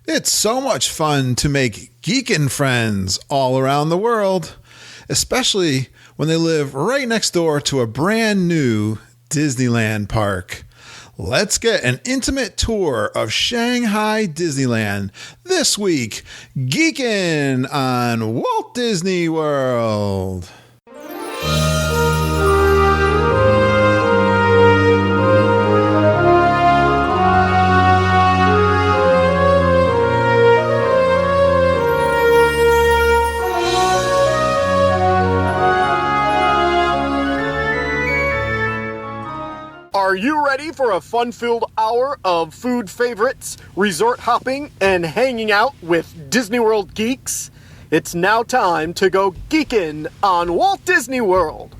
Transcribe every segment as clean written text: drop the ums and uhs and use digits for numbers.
It's so much fun to make Geekin friends all around the world, especially when they live right next door to a brand new Disneyland park. Let's get an intimate tour of Shanghai Disneyland this week. Geekin on Walt Disney World. Are you ready for a fun-filled hour of food favorites, resort hopping, and hanging out with Disney World geeks? It's now time to go geekin' on Walt Disney World.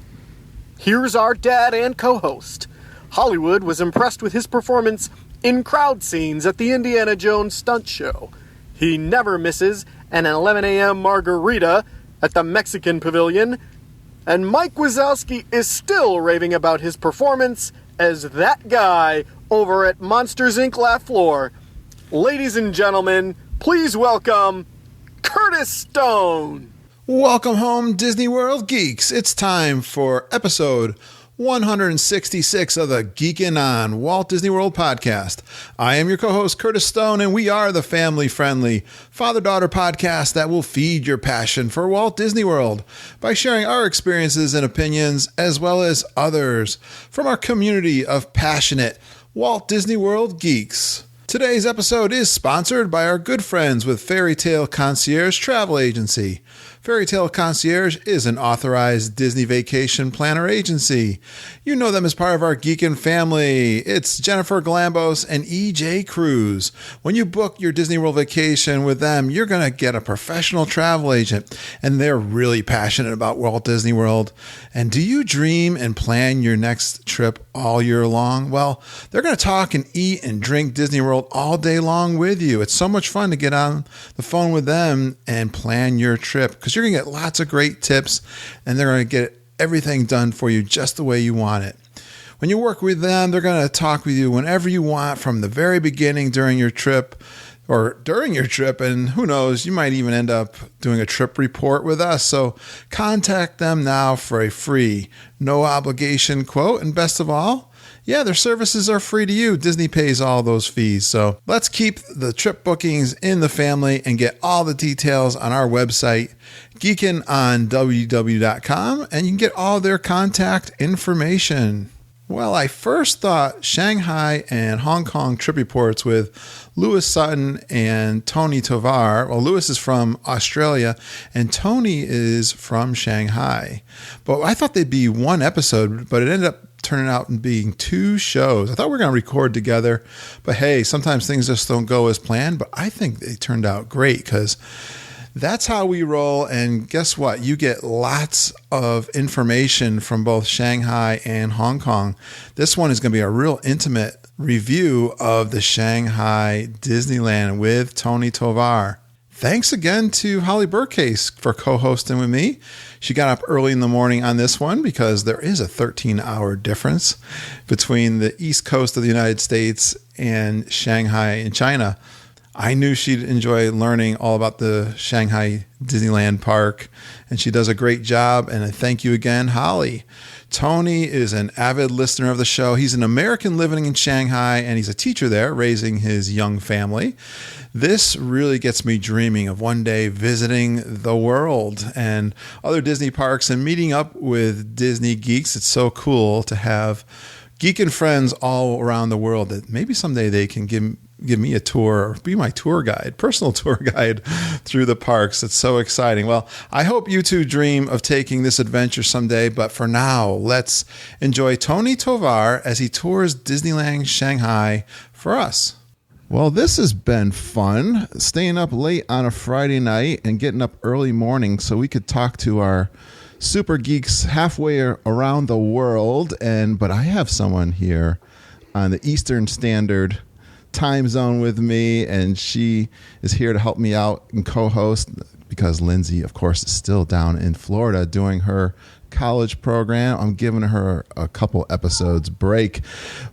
Here's our dad and co-host. Hollywood was impressed with his performance in crowd scenes at the Indiana Jones stunt show. He never misses an 11 a.m. margarita at the Mexican Pavilion. And Mike Wazowski is still raving about his performance as that guy over at Monsters, Inc. Laugh Floor. Ladies and gentlemen, please welcome Curtis Stone. Welcome home, Disney World geeks. It's time for episode 166 of the Geekin' on Walt Disney World podcast. I am your co-host, Curtis Stone, and we are the family-friendly father-daughter podcast that will feed your passion for Walt Disney World by sharing our experiences and opinions, as well as others from our community of passionate Walt Disney World geeks. Today's episode is sponsored by our good friends with Fairy Tale Concierge Travel Agency. Fairy Tale Concierge is an authorized Disney vacation planner agency. You know them as part of our Geekin family. It's Jennifer Glambos and EJ Cruz. When you book your Disney World vacation with them, you're going to get a professional travel agent, and they're really passionate about Walt Disney World. And do you dream and plan your next trip all year long? Well, they're going to talk and eat and drink Disney World all day long with you. It's so much fun to get on the phone with them and plan your trip, because you're going to get lots of great tips, and they're going to get everything done for you just the way you want it. When you work with them, they're going to talk with you whenever you want, from the very beginning during your trip, and who knows, you might even end up doing a trip report with us. So contact them now for a free, no obligation quote. And best of all, yeah, their services are free to you. Disney pays all those fees. So let's keep the trip bookings in the family and get all the details on our website, Geekin on WDW.com, and you can get all their contact information. Well, I first thought Shanghai and Hong Kong trip reports with Lewis Sutton and Tony Tovar. Well, Lewis is from Australia and Tony is from Shanghai. But I thought they'd be one episode, but it ended up turning out and being two shows. I thought we were going to record together, but hey, sometimes things just don't go as planned. But I think they turned out great, because that's how we roll. And guess what? You get lots of information from both Shanghai and Hong Kong. This one is going to be a real intimate review of the Shanghai Disneyland with Tony Tovar. Thanks again to Holly Burkcase for co-hosting with me. She got up early in the morning on this one because there is a 13-hour difference between the East Coast of the United States and Shanghai in China. I knew she'd enjoy learning all about the Shanghai Disneyland park, and she does a great job, and I thank you again, Holly. Tony is an avid listener of the show. He's an American living in Shanghai, and he's a teacher there, raising his young family. This really gets me dreaming of one day visiting the world and other Disney parks and meeting up with Disney geeks. It's so cool to have Geekin friends all around the world that maybe someday they can give me a tour or be my tour guide, personal tour guide through the parks. It's so exciting. Well, I hope you two dream of taking this adventure someday, but for now, let's enjoy Tony Tovar as he tours Disneyland Shanghai for us. Well, this has been fun, staying up late on a Friday night and getting up early morning so we could talk to our super geeks halfway around the world. But I have someone here on the Eastern Standard time zone with me, and she is here to help me out and co-host, because Lindsay, of course, is still down in Florida doing her college program. I'm giving her a couple episodes break,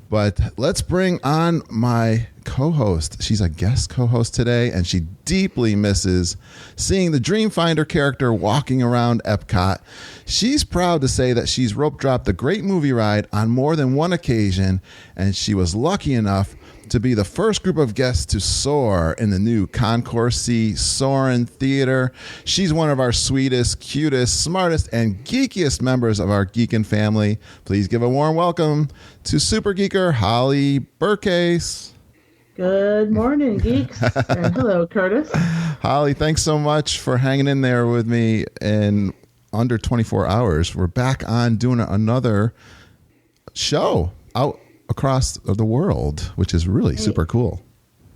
but let's bring on my co-host. She's a guest co-host today, and she deeply misses seeing the Dreamfinder character walking around Epcot. She's proud to say that she's rope dropped the Great Movie Ride on more than one occasion, and she was lucky enough to be the first group of guests to soar in the new Concourse C Soarin' Theater. She's one of our sweetest, cutest, smartest, and geekiest members of our Geekin family. Please give a warm welcome to Super Geeker Holly Burcase. Good morning, geeks. And hello, Curtis. Holly, thanks so much for hanging in there with me in under 24 hours. We're back on doing another show out across the world, which is really super cool.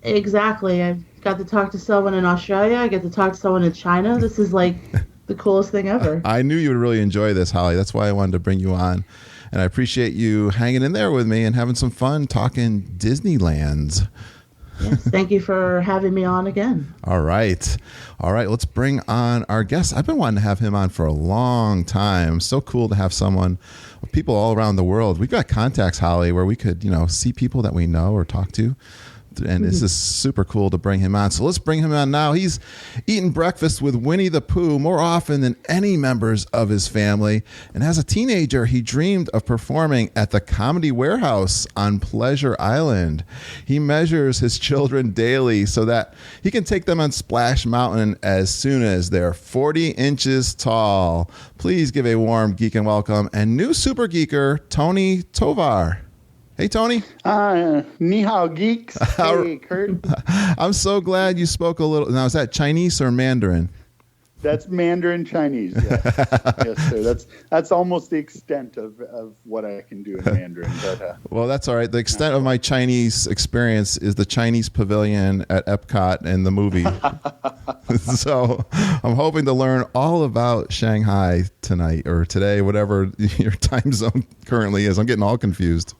Exactly. I got to talk to someone in Australia. I get to talk to someone in China. This is like the coolest thing ever. I knew you would really enjoy this, Holly. That's why I wanted to bring you on. And I appreciate you hanging in there with me and having some fun talking Disneyland. Yes, thank you for having me on again. All right. Let's bring on our guest. I've been wanting to have him on for a long time. So cool to have people all around the world. We've got contacts, Holly, where we could, see people that we know or talk to. And this is super cool to bring him on. So let's bring him on now. He's eaten breakfast with Winnie the Pooh more often than any members of his family. And as a teenager, he dreamed of performing at the Comedy Warehouse on Pleasure Island. He measures his children daily so that he can take them on Splash Mountain as soon as they're 40 inches tall. Please give a warm geek and welcome and new super geeker, Tony Tovar. Hey, Tony. Ni hao, geeks. Hey, Kurt. I'm so glad you spoke a little. Now, is that Chinese or Mandarin? That's Mandarin Chinese, yes. Yes, sir. That's almost the extent of what I can do in Mandarin. But, well, that's all right. The extent of my Chinese experience is the Chinese pavilion at Epcot and the movie. So I'm hoping to learn all about Shanghai tonight or today, whatever your time zone currently is. I'm getting all confused.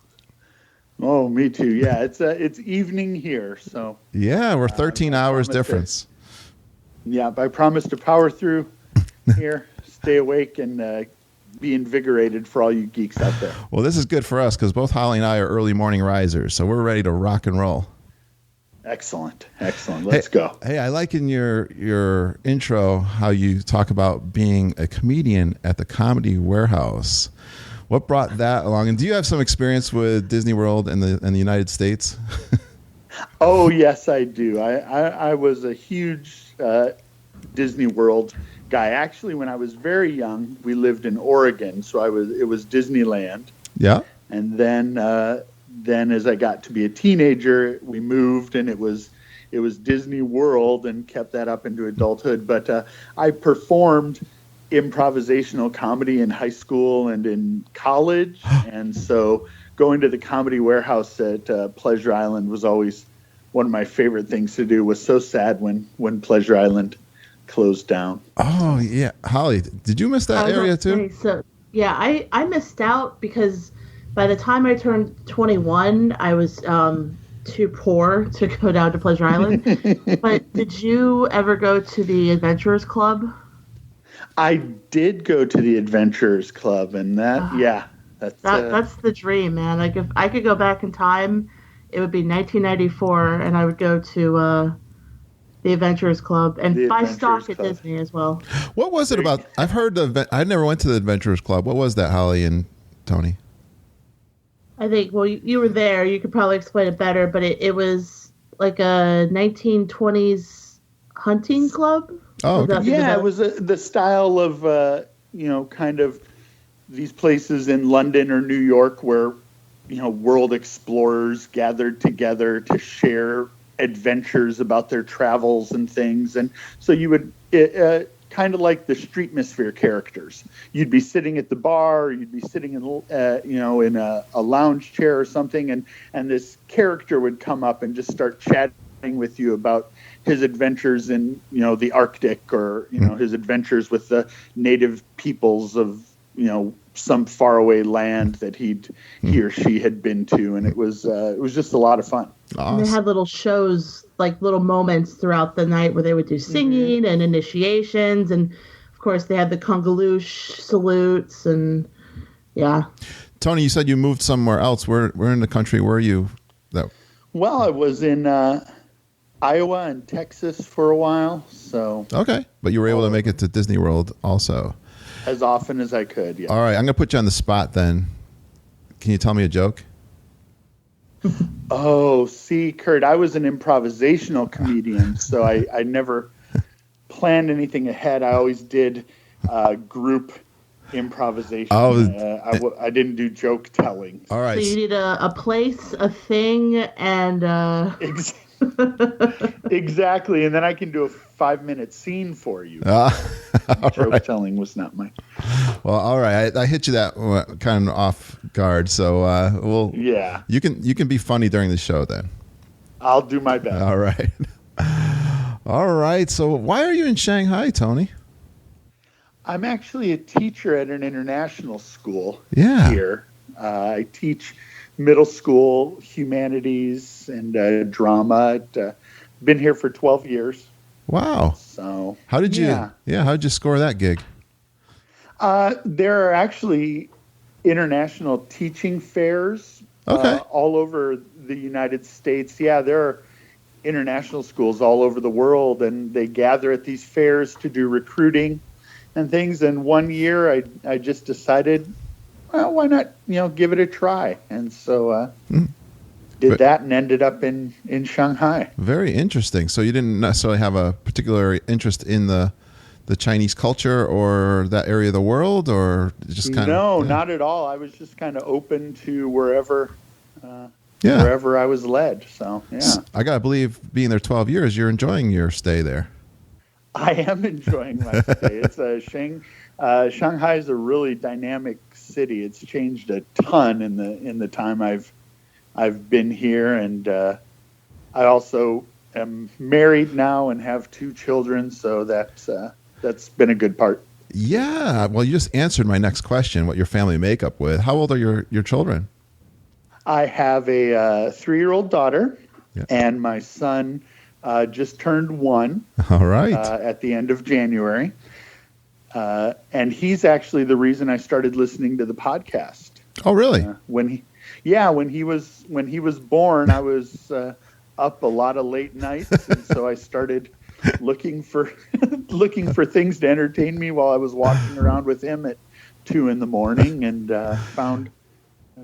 Oh, me too. Yeah, it's evening here, so yeah, we're 13 hours difference. But I promise to power through here, stay awake, and be invigorated for all you geeks out there. Well, this is good for us because both Holly and I are early morning risers, so we're ready to rock and roll. Excellent. Let's go. Hey, I like in your intro how you talk about being a comedian at the Comedy Warehouse. What brought that along? And do you have some experience with Disney World in the United States? Oh, yes, I do. I was a huge Disney World guy. Actually, when I was very young, we lived in Oregon, so it was Disneyland. Yeah. And then as I got to be a teenager, we moved, and it was Disney World, and kept that up into adulthood. But I performed improvisational comedy in high school and in college, and so going to the Comedy Warehouse at Pleasure Island was always one of my favorite things to do. Was so sad when Pleasure Island closed down. Oh yeah, Holly, did you miss that area too? So yeah, I missed out because by the time I turned 21, I was too poor to go down to Pleasure Island. But did you ever go to the Adventurers Club? I did go to the Adventurers Club, and that's the dream, man. Like if I could go back in time, it would be 1994, and I would go to the Adventurers Club and buy stock at Disney as well. What was it about? I've heard I never went to the Adventurers Club. What was that, Holly and Tony? I think, well, you were there. You could probably explain it better, but it was like a 1920s hunting club. Oh, okay. Yeah, it was the style of, kind of these places in London or New York where, world explorers gathered together to share adventures about their travels and things. And so you would, kind of like the Streetmosphere characters. You'd be sitting at the bar, or you'd be sitting in, in a lounge chair or something, and this character would come up and just start chatting with you about his adventures in, the Arctic, or, his adventures with the native peoples of, some faraway land that he or she had been to. And it was just a lot of fun. Awesome. And they had little shows, like little moments throughout the night where they would do singing and initiations. And of course, they had the Congoloosh salutes, and yeah. Tony, you said you moved somewhere else. Where in the country were you? Well, I was in Iowa and Texas for a while, so Okay, but you were able to make it to Disney World also. as often as I could. Yeah. All right, I'm going to put you on the spot then. Can you tell me a joke? Oh, see, Kurt, I was an improvisational comedian, so I never planned anything ahead. I always did group improvisation. Oh, I didn't do joke telling. All right. So you need a place, a thing, and Exactly, and then I can do a 5-minute scene for you. Joke telling was not my. Well, all right. I hit you that kind of off guard, so Yeah, you can be funny during the show then. I'll do my best. All right. All right. So why are you in Shanghai, Tony? I'm actually a teacher at an international school here. I teach middle school humanities and drama. Been here for 12 years. Wow. So how did you score that gig? There are actually international teaching fairs all over the United States. Yeah, there are international schools all over the world, and they gather at these fairs to do recruiting and things. And one year I just decided, well, why not, give it a try. And so did that and ended up in Shanghai. Very interesting. So you didn't necessarily have a particular interest in the Chinese culture or that area of the world, or just kind of... not at all. I was just kind of open to wherever I was led. So, yeah. I got to believe, being there 12 years, you're enjoying your stay there. I am enjoying my stay. It's Shanghai is a really dynamic city. It's changed a ton in the time I've been here, and I also am married now and have 2 children, so that's been a good part. Yeah. Well, you just answered my next question, what your family make up with. How old are your children? I have a 3-year-old daughter, and my son just turned 1. All right. At the end of January. And he's actually the reason I started listening to the podcast. Oh, really? When he was born, I was up a lot of late nights, and so I started looking for things to entertain me while I was walking around with him at 2 a.m, and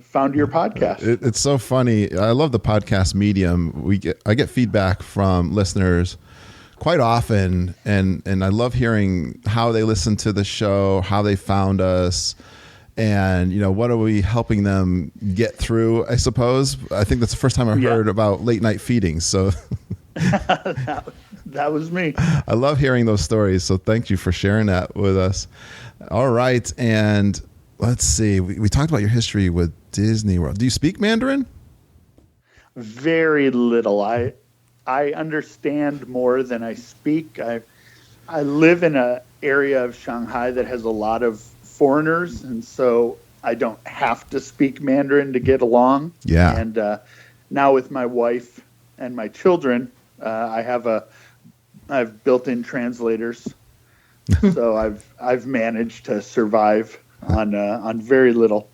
found your podcast. It's so funny. I love the podcast medium. I get feedback from listeners quite often, and I love hearing how they listen to the show, how they found us, and what are we helping them get through, I suppose. I think that's the first time I've heard about late night feedings. So that was me. I love hearing those stories. So thank you for sharing that with us. All right. And let's see. We talked about your history with Disney World. Do you speak Mandarin? Very little. I understand more than I speak. I live in an area of Shanghai that has a lot of foreigners, and so I don't have to speak Mandarin to get along. Yeah. And now with my wife and my children, I've built-in translators, so I've managed to survive on very little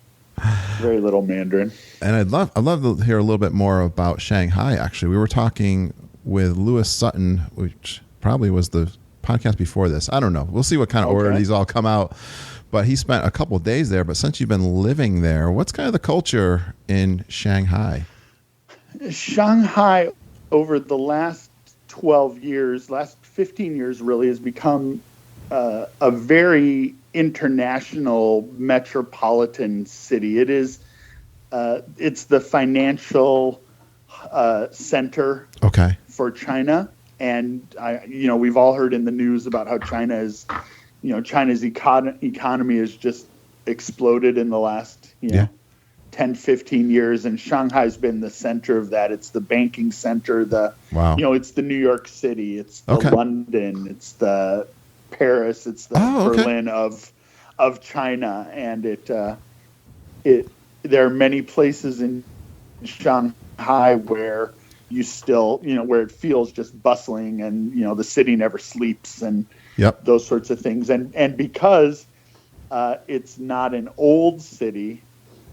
Mandarin. And I'd love to hear a little bit more about Shanghai. Actually, we were talking with Lewis Sutton, which probably was the podcast before this. I don't know. We'll see what kind of order these all come out. But he spent a couple of days there. But since you've been living there, what's kind of the culture in Shanghai? Shanghai, over the last 15 years, really has become a very international metropolitan city. It is. It's the financial center for China, and we've all heard in the news about how China's economy has just exploded in the last 10, 15 years, and Shanghai's been the center of that. It's the banking center. It's the New York City. It's the London. It's the Paris. It's the Berlin of China, and there are many places in Shanghai where you still, where it feels just bustling and, the city never sleeps and those sorts of things. And because it's not an old city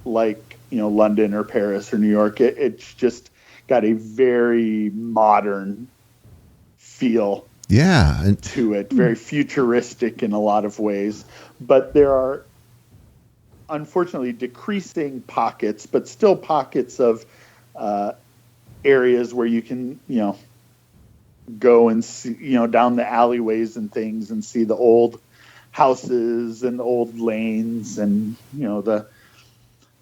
like, London or Paris or New York, it's just got a very modern feel to it, very futuristic in a lot of ways. But there are, unfortunately, decreasing pockets, but still pockets of areas where you can, go and see, down the alleyways and things and see the old houses and old lanes and,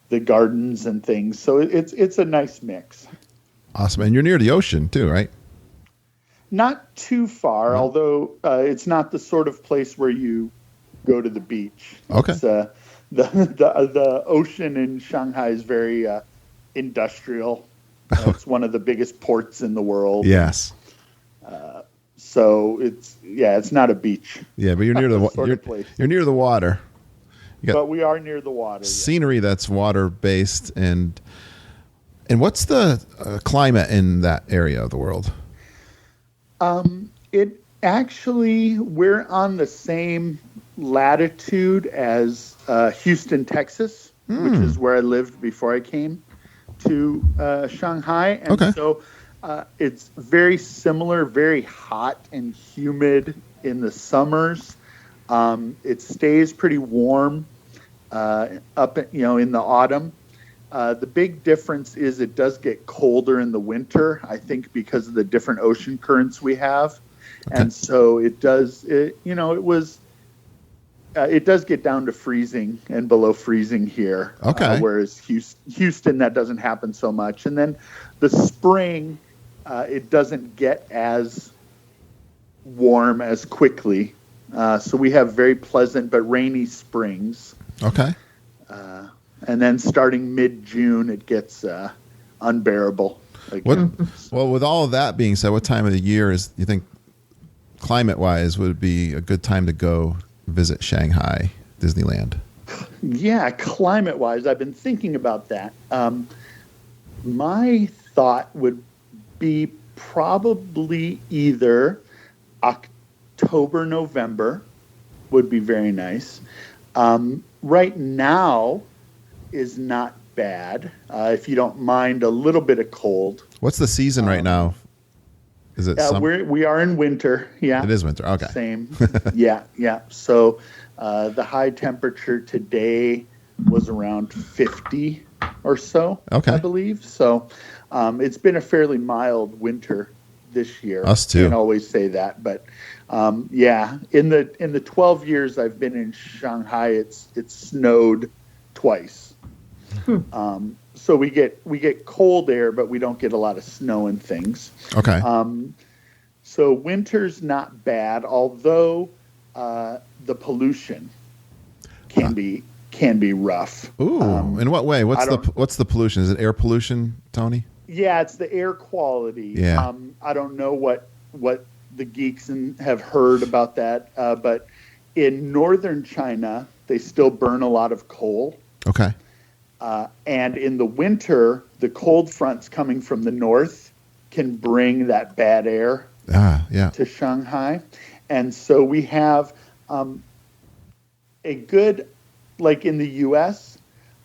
the gardens and things. So it's a nice mix. Awesome. And you're near the ocean too, right? Not too far, although it's not the sort of place where you go to the beach. Okay. It's, the ocean in Shanghai is very industrial. It's one of the biggest ports in the world. Yes. So it's not a beach. Yeah, but you're near the you're near the water. But we are near the water. Scenery that's water based, and what's the climate in that area of the world? It actually, we're on the same latitude as Houston, Texas, which is where I lived before I came to Shanghai. And so it's very similar, very hot and humid in the summers. It stays pretty warm up, in the autumn. The big difference is it does get colder in the winter, I think, because of the different ocean currents we have. And so it does, it does get down to freezing and below freezing here. Whereas Houston, that doesn't happen so much. And then the spring, it doesn't get as warm as quickly. So we have very pleasant but rainy springs. And then starting mid-June, it gets unbearable. Well, with all of that being said, what time of the year you think, climate-wise, would be a good time to go visit Shanghai Disneyland? Yeah, climate-wise, I've been thinking about that. My thought would be probably either October, November would be very nice. Right now is not bad, if you don't mind a little bit of cold. What's the season right now? Is it we are in winter. Yeah, it is winter. Okay, same. yeah. So the high temperature today was around 50 or so. I believe. So it's been a fairly mild winter this year. Us too. I can't always say that, but in the 12 years I've been in Shanghai, it's snowed twice. So we get cold air, but we don't get a lot of snow and things. So winter's not bad, although the pollution can be rough. Ooh, in what way? What's the pollution? Is it air pollution, Tony? Yeah, it's the air quality. Yeah. I don't know what the geeks have heard about that, but in northern China, they still burn a lot of coal. And in the winter, the cold fronts coming from the north can bring that bad air to Shanghai. And so we have a good, like in the U.S.,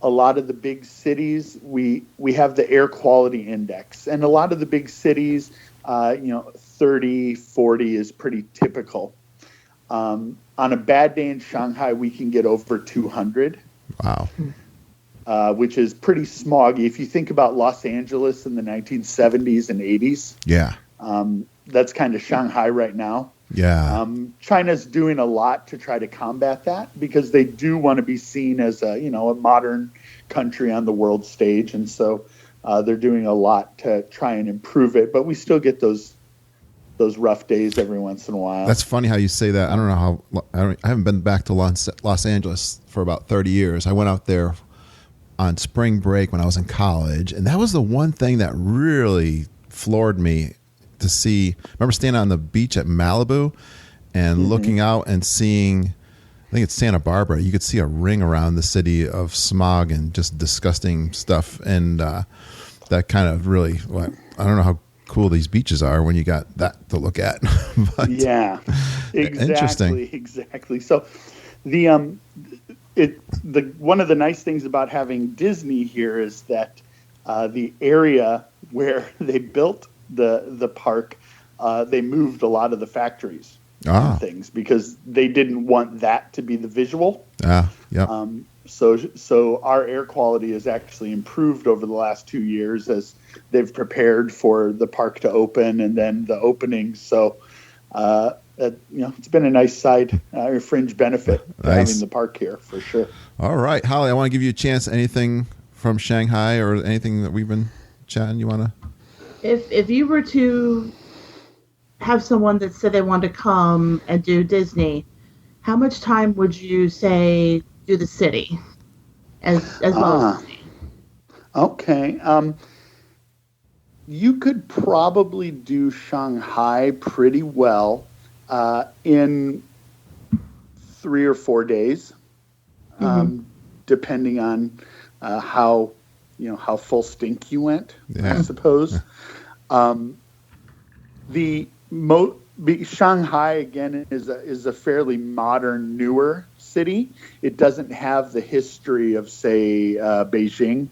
a lot of the big cities, we have the air quality index. And a lot of the big cities, 30, 40 is pretty typical. On a bad day in Shanghai, we can get over 200. Wow. Which is pretty smoggy. If you think about Los Angeles in the 1970s and 80s, that's kind of Shanghai right now. China's doing a lot to try to combat that because they do want to be seen as a modern country on the world stage, and so they're doing a lot to try and improve it. But we still get those rough days every once in a while. That's funny how you say that. I don't know how. I haven't been back to Los Angeles for about 30 years. I went out there on spring break when I was in college, and that was the one thing that really floored me to see. I remember standing on the beach at Malibu and looking out and seeing, I think it's Santa Barbara, you could see a ring around the city of smog and just disgusting stuff. And that kind of really, I don't know how cool these beaches are when you got that to look at. But, yeah, interesting. Exactly. So the one of the nice things about having Disney here is that the area where they built the park, they moved a lot of the factories and things because they didn't want that to be the visual. Yeah. So our air quality has actually improved over the last 2 years as they've prepared for the park to open and then the opening. So, it's been a nice side or fringe benefit for having the park here for sure. All right, Holly, I want to give you a chance. Anything from Shanghai or anything that we've been chatting you want to? If you were to have someone that said they wanted to come and do Disney, how much time would you say do the city as well as Disney? Okay. You could probably do Shanghai pretty well in 3 or 4 days, depending on how full stink you went, I suppose. Shanghai again is a fairly modern, newer city. It doesn't have the history of, say, Beijing,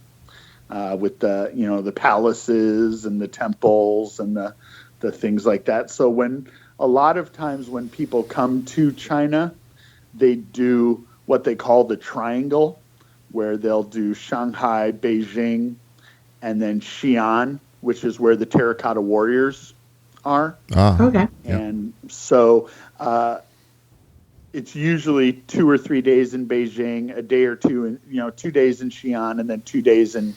with the palaces and the temples and the things like that. So a lot of times when people come to China, they do what they call the triangle, where they'll do Shanghai, Beijing, and then Xi'an, which is where the terracotta warriors are. Okay. And so it's usually 2 or 3 days in Beijing, a day or two, in 2 days in Xi'an, and then 2 days in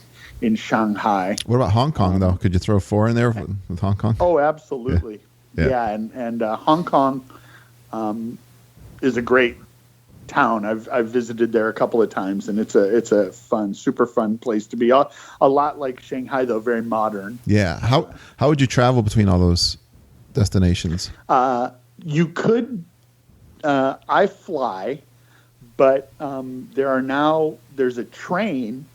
Shanghai. What about Hong Kong, though? Could you throw 4 in there with Hong Kong? Oh, absolutely. Yeah. And Hong Kong is a great town. I've visited there a couple of times, and it's a fun, super fun place to be. A lot like Shanghai, though, very modern. Yeah. How would you travel between all those destinations? You could. I fly, but there's a train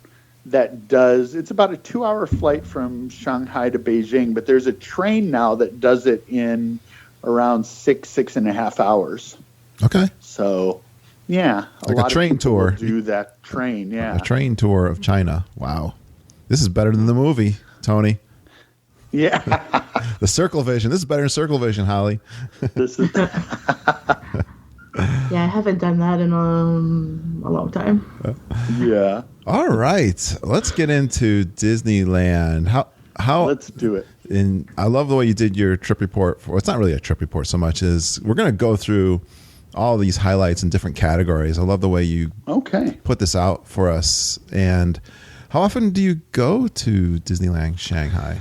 that does. It's about a 2-hour flight from Shanghai to Beijing, but there's a train now that does it in around 6.5 hours. Okay. So. Yeah, like a train tour. Do that train? Yeah, a train tour of China. Wow, this is better than the movie, Tony. Yeah, the Circle Vision. This is better than Circle Vision, Holly. This is. Yeah, I haven't done that in a long time. Yeah. All right, let's get into Disneyland. How? Let's do it. And I love the way you did your trip report. It's not really a trip report so much as we're going to go through all these highlights in different categories. I love the way you put this out for us. And how often do you go to Disneyland Shanghai?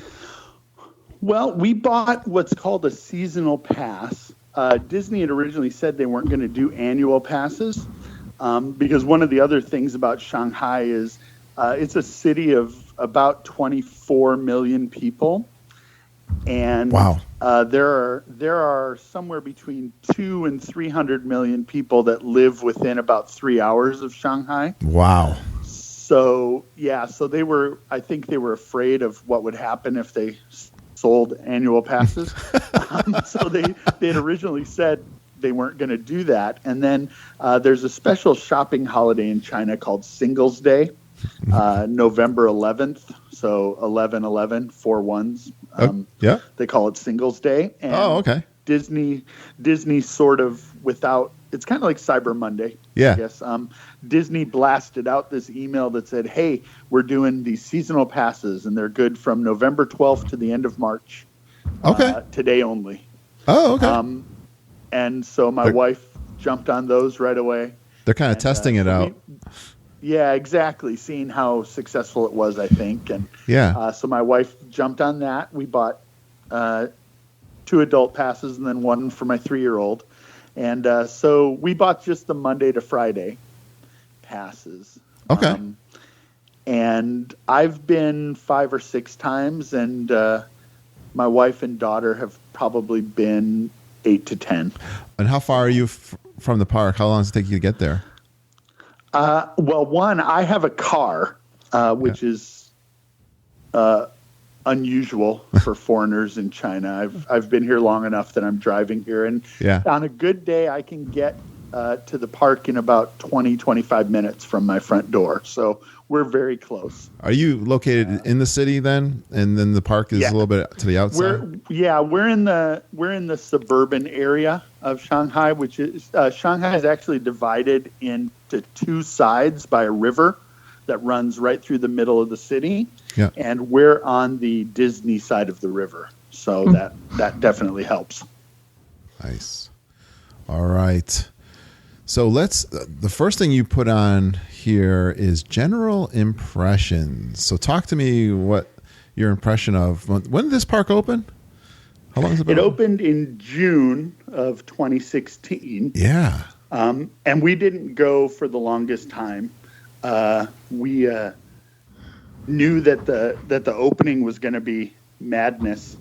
Well, we bought what's called a seasonal pass. Disney had originally said they weren't going to do annual passes because one of the other things about Shanghai is it's a city of about 24 million people. And wow. There are somewhere between 200 and 300 million people that live within about 3 hours of Shanghai. Wow. So I think they were afraid of what would happen if they sold annual passes. So they had originally said they weren't going to do that. And then there's a special shopping holiday in China called Singles Day, November 11th. So 11/11, 4 ones. Yeah. They call it Singles Day. And okay. Disney sort of it's kind of like Cyber Monday. Yeah. I guess. Disney blasted out this email that said, "Hey, we're doing these seasonal passes, and they're good from November 12th to the end of March. Okay. Today only." Oh, okay. And so my wife jumped on those right away. They're kind of testing it out. Yeah, exactly. Seeing how successful it was, I think. And so my wife jumped on that. We bought 2 adult passes and then 1 for my 3-year-old. And so we bought just the Monday to Friday passes. Okay. And I've been 5 or 6 times, and my wife and daughter have probably been 8 to 10. And how far are you from the park? How long does it take you to get there? Well, one, I have a car, which is unusual for foreigners in China. I've been here long enough that I'm driving here, and on a good day, I can get to the park in about 20-25 minutes from my front door. So we're very close. Are you located in the city then, and then the park is a little bit to the outside? We're in the suburban area of Shanghai, which is Shanghai is actually divided into two sides by a river that runs right through the middle of the city. Yeah. And we're on the Disney side of the river, so that definitely helps. Nice. All right. So the first thing you put on here is general impressions. So talk to me what your impression of, when did this park open? How long has it been? It opened in June of 2016. Yeah. And we didn't go for the longest time. We knew that the opening was going to be madness.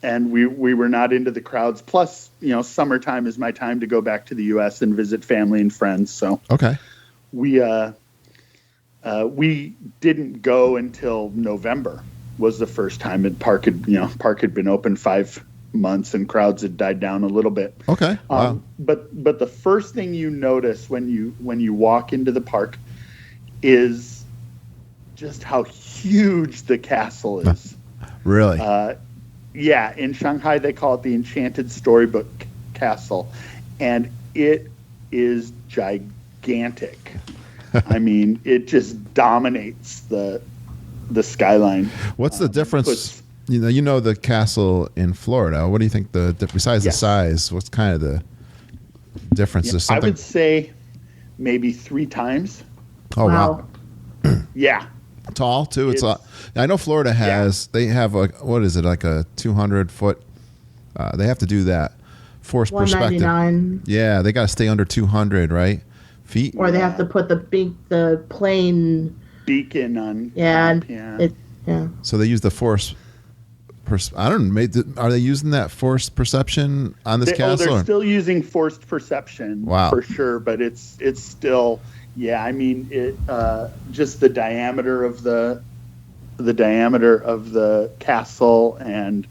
And we were not into the crowds. Plus, summertime is my time to go back to the U.S. and visit family and friends. So we didn't go until November was the first time park had been open 5 months and crowds had died down a little bit. Okay. Wow. But the first thing you notice when you walk into the park is just how huge the castle is. Really? Yeah, in Shanghai they call it the Enchanted Storybook Castle, and it is gigantic. I mean, it just dominates the skyline. What's the difference? You know the castle in Florida. What do you think besides the size? What's kind of the difference? Yeah, I would say maybe 3 times. Oh wow! Yeah. Tall too. I know Florida has. They have a 200-foot. They have to do that forced perspective. 199. Yeah, they got to stay under 200, right? Feet. Or they have to put the plane beacon on. Yeah. So they use the force. I don't know. Are they using that forced perception on this castle? They're still using forced perception. Wow. For sure, but it's still. Yeah, I mean, it just the diameter of the castle and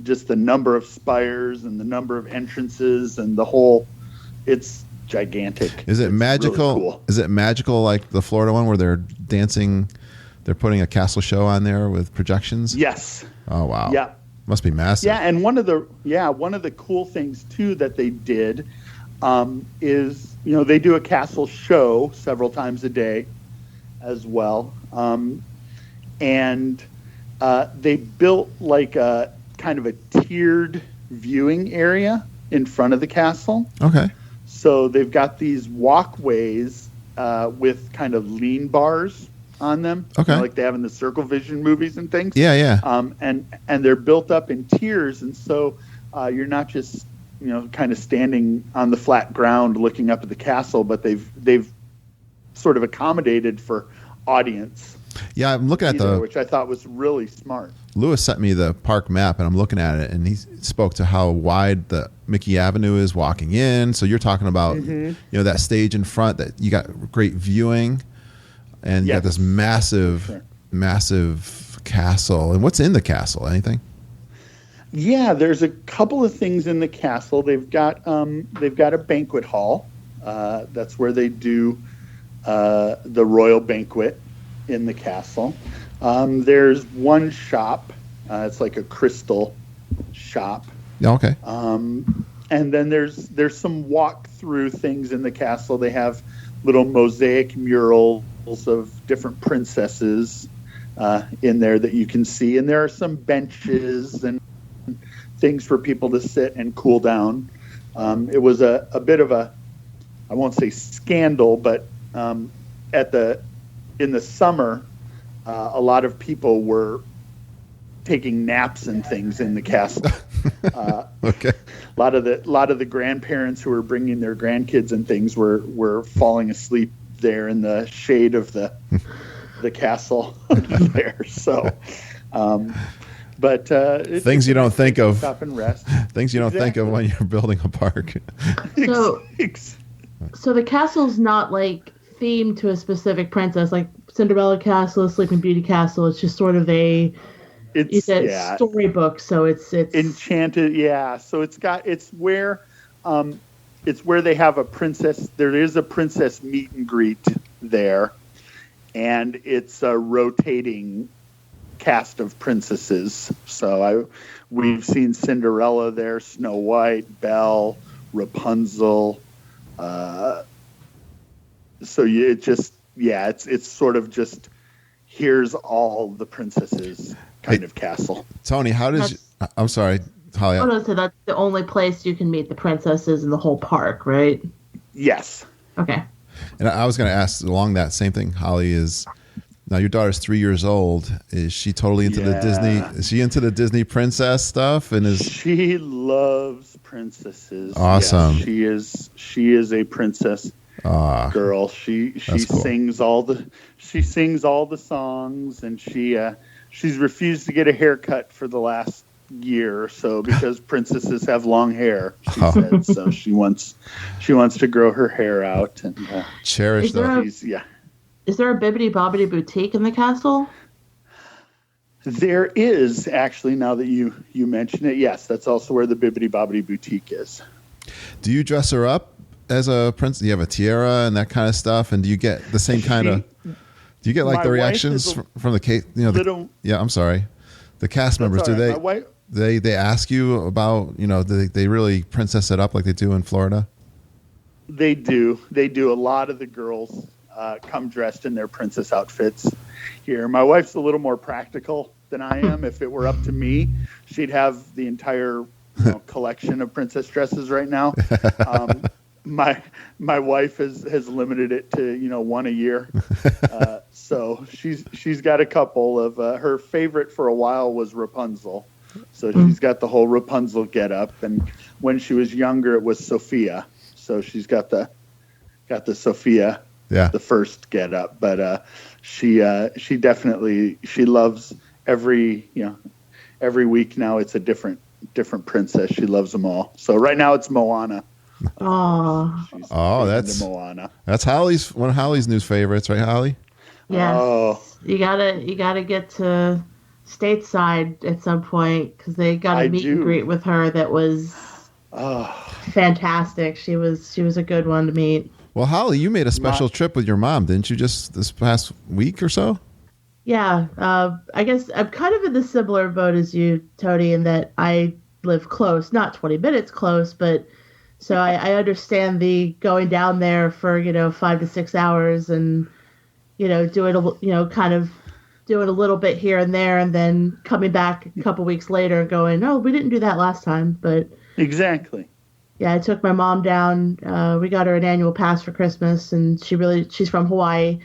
just the number of spires and the number of entrances and the whole. It's gigantic. Is it magical? Really cool. Is it magical like the Florida one where they're dancing? They're putting a castle show on there with projections. Yes. Oh wow. Yeah. Must be massive. Yeah, and one of the cool things too that they did is they do a castle show several times a day as well, and they built like a kind of a tiered viewing area in front of the castle. Okay. So they've got these walkways with kind of lean bars on them, like they have in the Circle Vision movies and things. Yeah. And they're built up in tiers, and so you're not just kind of standing on the flat ground looking up at the castle, but they've sort of accommodated for audience. Yeah, I'm looking at which I thought was really smart. Lewis sent me the park map, and I'm looking at it, and he spoke to how wide the Mickey Avenue is walking in. So you're talking about that stage in front that you got great viewing, and you got this massive castle. And what's in the castle? Anything? Yeah, there's a couple of things in the castle. They've got a banquet hall. That's where they do the royal banquet in the castle. There's one shop. It's like a crystal shop. Okay. And then there's some walk-through things in the castle. They have little mosaic murals of different princesses in there that you can see, and there are some benches and things for people to sit and cool down. It was a bit of a, I won't say scandal, but in the summer, a lot of people were taking naps and things in the castle. Okay. A lot of the grandparents who were bringing their grandkids and things were falling asleep there in the shade of the castle there. So, but things you don't think of. Stop and rest. Things you don't think of when you're building a park. So the castle's not like theme to a specific princess, like Cinderella Castle, Sleeping Beauty Castle. It's just sort of you said storybook, so it's Enchanted. Yeah, so it's where they have a princess. There is a princess meet and greet there, and it's a rotating cast of princesses. So we've seen Cinderella there, Snow White, Belle, Rapunzel. It's sort of just here's all the princesses kind of castle. Tony, I'm sorry, Holly. Oh no, so that's the only place you can meet the princesses in the whole park, right? Yes. Okay. And I was going to ask along that same thing. Holly is now your daughter's 3 years old. Is she totally into the Disney? Is she into the Disney princess stuff? She loves princesses. Awesome. Yes, she is a princess girl. She cool. sings all the songs, and she's refused to get a haircut for the last year or so because princesses have long hair. She said so. She wants to grow her hair out and cherish that. Is there a Bibbidi Bobbidi boutique in the castle? There is, actually, now that you mention it. Yes, that's also where the Bibbidi Bobbidi boutique is. Do you dress her up as a prince? Do you have a tiara and that kind of stuff? And do you get the same kind of? Do you get like the reactions from the case? I'm sorry, the cast members. Do they ask you about? Do they really princess it up like they do in Florida? They do. A lot of the girls come dressed in their princess outfits here. My wife's a little more practical than I am. If it were up to me, she'd have the entire collection of princess dresses right now. My wife has limited it to one a year, so she's got a couple of her favorite for a while was Rapunzel, so she's got the whole Rapunzel getup, and when she was younger it was Sophia, so she's got the Sophia, the first getup, but she definitely loves every week now it's a different different princess. She loves them all. So right now it's Moana. That's Moana. That's one of Holly's new favorites, right, Holly? Yeah. Oh. You gotta get to stateside at some point because they got a meet and greet with her that was fantastic. She was a good one to meet. Well, Holly, you made a special trip with your mom, didn't you? Just this past week or so? Yeah. I guess I'm kind of in the similar boat as you, Tony, in that I live close, not 20 minutes close, but so I understand the going down there for 5 to 6 hours and doing a little bit here and there, and then coming back a couple weeks later and going, oh, we didn't do that last time. But exactly. Yeah, I took my mom down. We got her an annual pass for Christmas, and she's from Hawaii,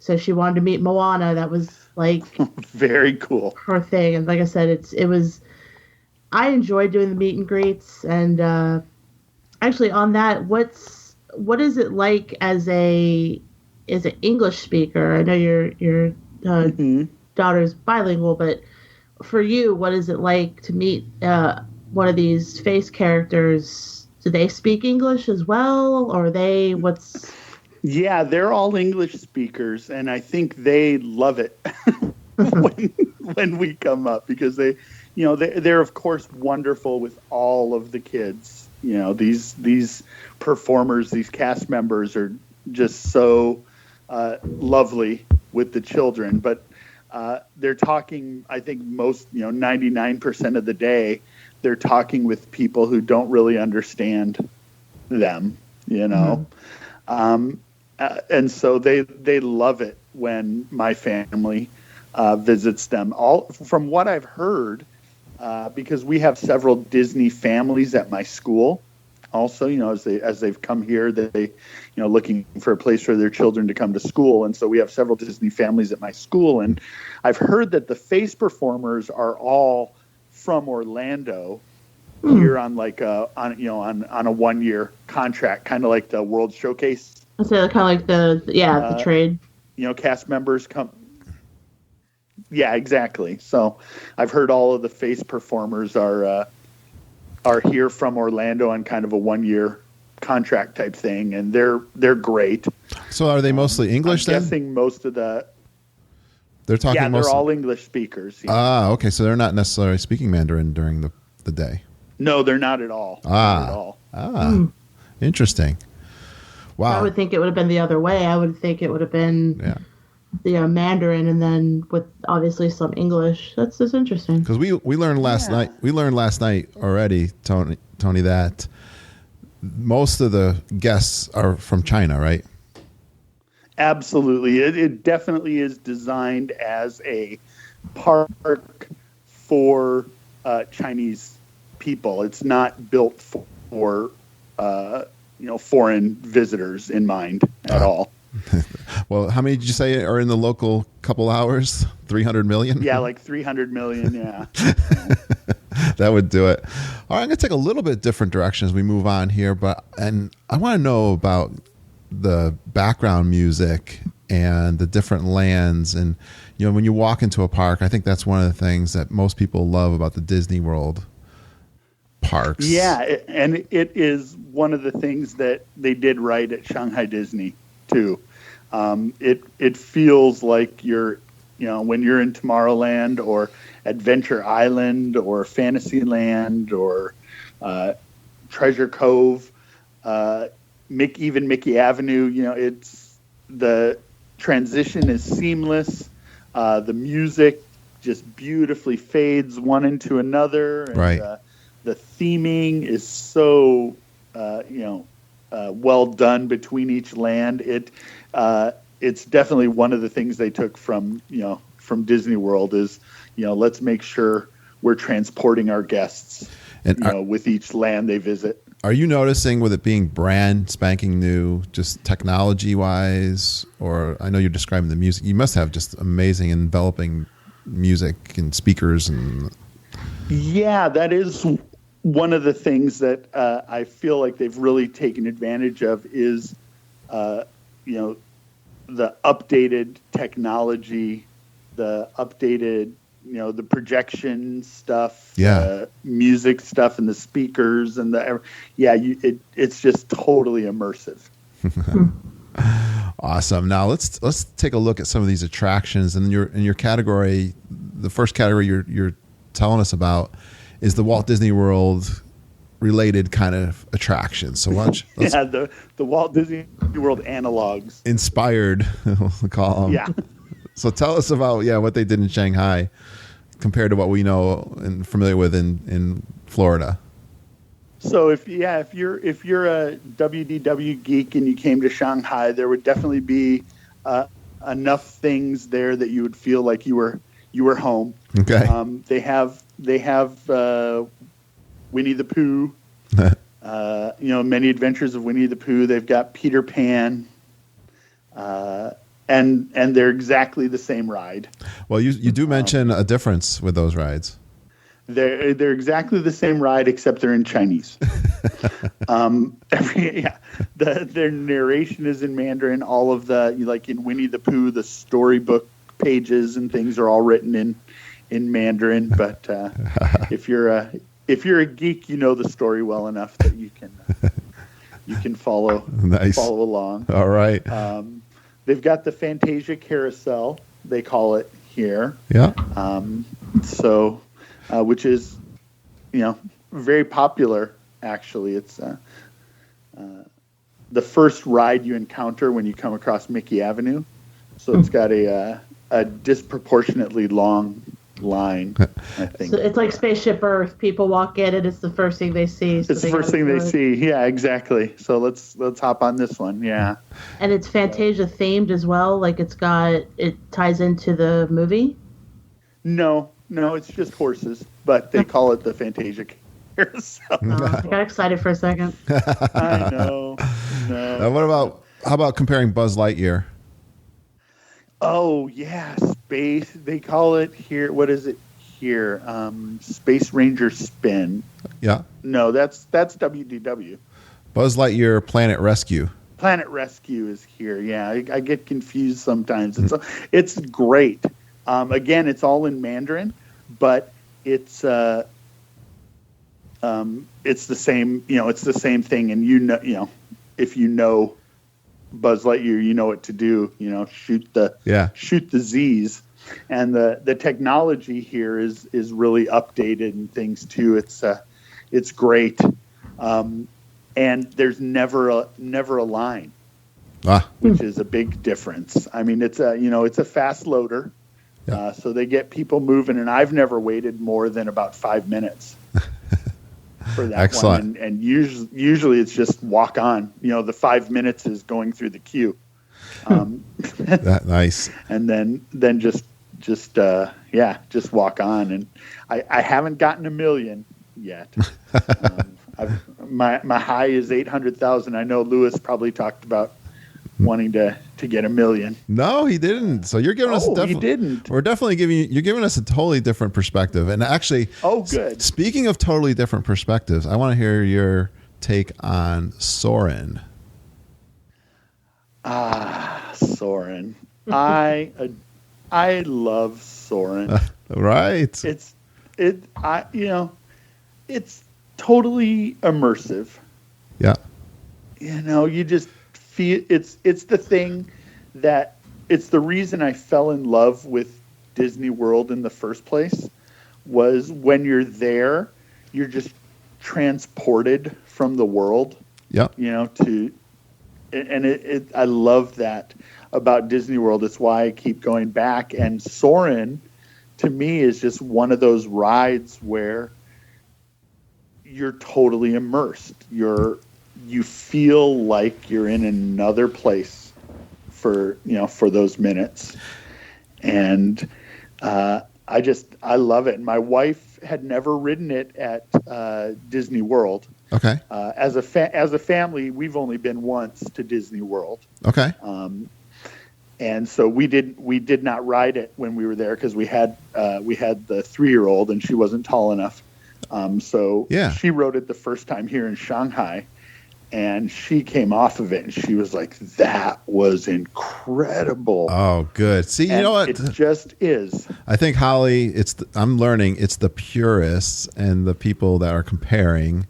so she wanted to meet Moana. That was like very cool. Her thing, and like I said, I enjoyed doing the meet and greets, and actually on that, what is it like as an English speaker? I know your daughter's bilingual, but for you, what is it like to meet one of these face characters? Do they speak English as well, or Yeah, they're all English speakers, and I think they love it when we come up because they're of course wonderful with all of the kids. These performers, these cast members are just so lovely with the children, but they're talking, I think 99% of the day, they're talking with people who don't really understand them, and so they love it when my family visits them. All from what I've heard, because we have several Disney families at my school. Also, as they've come here, they looking for a place for their children to come to school, and so we have several Disney families at my school. And I've heard that the face performers are all from Orlando here on on a 1-year contract, kind of like the World Showcase. I'd say kind of like the trade. Cast members come. Yeah, exactly. So I've heard all of the face performers are here from Orlando on kind of a 1-year contract type thing, and they're great. So are they mostly English I'm then? guessing most of the They're talking. they're mostly... all English speakers. Yeah. Okay. So they're not necessarily speaking Mandarin during the day. No, they're not at all. Not at all. Interesting. Wow. I would think it would have been the other way. I would think it would have been Mandarin, and then with obviously some English. That's interesting. Because we learned last night. We learned last night already, Tony, that most of the guests are from China, right? Absolutely. It definitely is designed as a park for Chinese people. It's not built for foreign visitors in mind at all. Well, how many did you say are in the local couple hours? 300 million? Yeah, like 300 million, yeah. That would do it. All right, I'm going to take a little bit different direction as we move on here, and I want to know about the background music and the different lands. And, when you walk into a park, I think that's one of the things that most people love about the Disney World parks. Yeah, and it is one of the things that they did right at Shanghai Disney too. It feels like you're, when you're in Tomorrowland or Adventure Island or Fantasyland or Treasure Cove, even Mickey Avenue. It's the transition is seamless. The music just beautifully fades one into another. And, right. The theming is so, well done between each land. It's definitely one of the things they took from Disney World is, let's make sure we're transporting our guests, with each land they visit. Are you noticing with it being brand spanking new, just technology wise, or I know you're describing the music, you must have just amazing enveloping music and speakers and. Yeah, that is one of the things that I feel like they've really taken advantage of is, the updated technology, the updated, the projection stuff, the music stuff, and the speakers, and it's just totally immersive. Awesome. Now let's take a look at some of these attractions. And in your category, the first category you're telling us about is the Walt Disney World related kind of attractions. So let's the Walt Disney World analogs. Inspired, we'll call them. Yeah. So tell us about what they did in Shanghai compared to what we know and familiar with in Florida. So if you're a WDW geek and you came to Shanghai, there would definitely be enough things there that you would feel like you were home. Okay. They have Winnie the Pooh. Many Adventures of Winnie the Pooh. They've got Peter Pan. And they're exactly the same ride. Well, you do mention a difference with those rides. They're exactly the same ride, except they're in Chinese. Their narration is in Mandarin. All of like in Winnie the Pooh, the storybook pages and things are all written in Mandarin. But if you're a geek, you know the story well enough that you can follow along. All right. They've got the Fantasia Carousel, they call it here. Yeah. Which is, very popular. Actually, it's the first ride you encounter when you come across Mickey Avenue. So it's got a disproportionately long line, I think. So it's like Spaceship Earth. People walk in and it's the first thing they see. So it's the first thing they see. Yeah, exactly. So let's hop on this one. Yeah. And it's Fantasia themed as well. Like it ties into the movie. No, it's just horses, but they call it the Fantasia Carousel. I got excited for a second. I know. No. How about comparing Buzz Lightyear? Oh yeah, space. They call it here. What is it here? Space Ranger Spin. Yeah. No, that's WDW. Buzz Lightyear Planet Rescue. Planet Rescue is here. Yeah, I get confused sometimes. It's great. Again, it's all in Mandarin, but it's the same. It's the same thing, and if you know Buzz Lightyear, you know what to do. Shoot the Z's, and the technology here is really updated and things too. It's great, and there's never a line, which is a big difference. I mean, it's a fast loader, so they get people moving, and I've never waited more than about 5 minutes. For that Excellent. one, and usually it's just walk on. The 5 minutes is going through the queue. Nice. And then just walk on. And I haven't gotten 1 million yet. My high is 800,000. I know Lewis probably talked about wanting to get 1 million. No, he didn't. So you're giving us he didn't. We're definitely giving us a totally different perspective. And actually, good. Speaking of totally different perspectives, I want to hear your take on Soarin'. Soarin'. I love Soarin'. Right. It's totally immersive. Yeah. You just feel it's the thing that it's the reason I fell in love with Disney World in the first place, was when you're there, you're just transported from the world. Yeah. I love that about Disney World. It's why I keep going back. And Soarin', to me, is just one of those rides where you're totally immersed. You feel like you're in another place for those minutes. And I love it. My wife had never ridden it at Disney World. Okay. As a family, we've only been once to Disney World. Okay. And so we did not ride it when we were there because we had the 3-year-old and she wasn't tall enough. So she rode it the first time here in Shanghai, and she came off of it and she was like, "That was incredible." Oh, good. See, you know what? It just is. I think, Holly, I'm learning it's the purists and the people that are comparing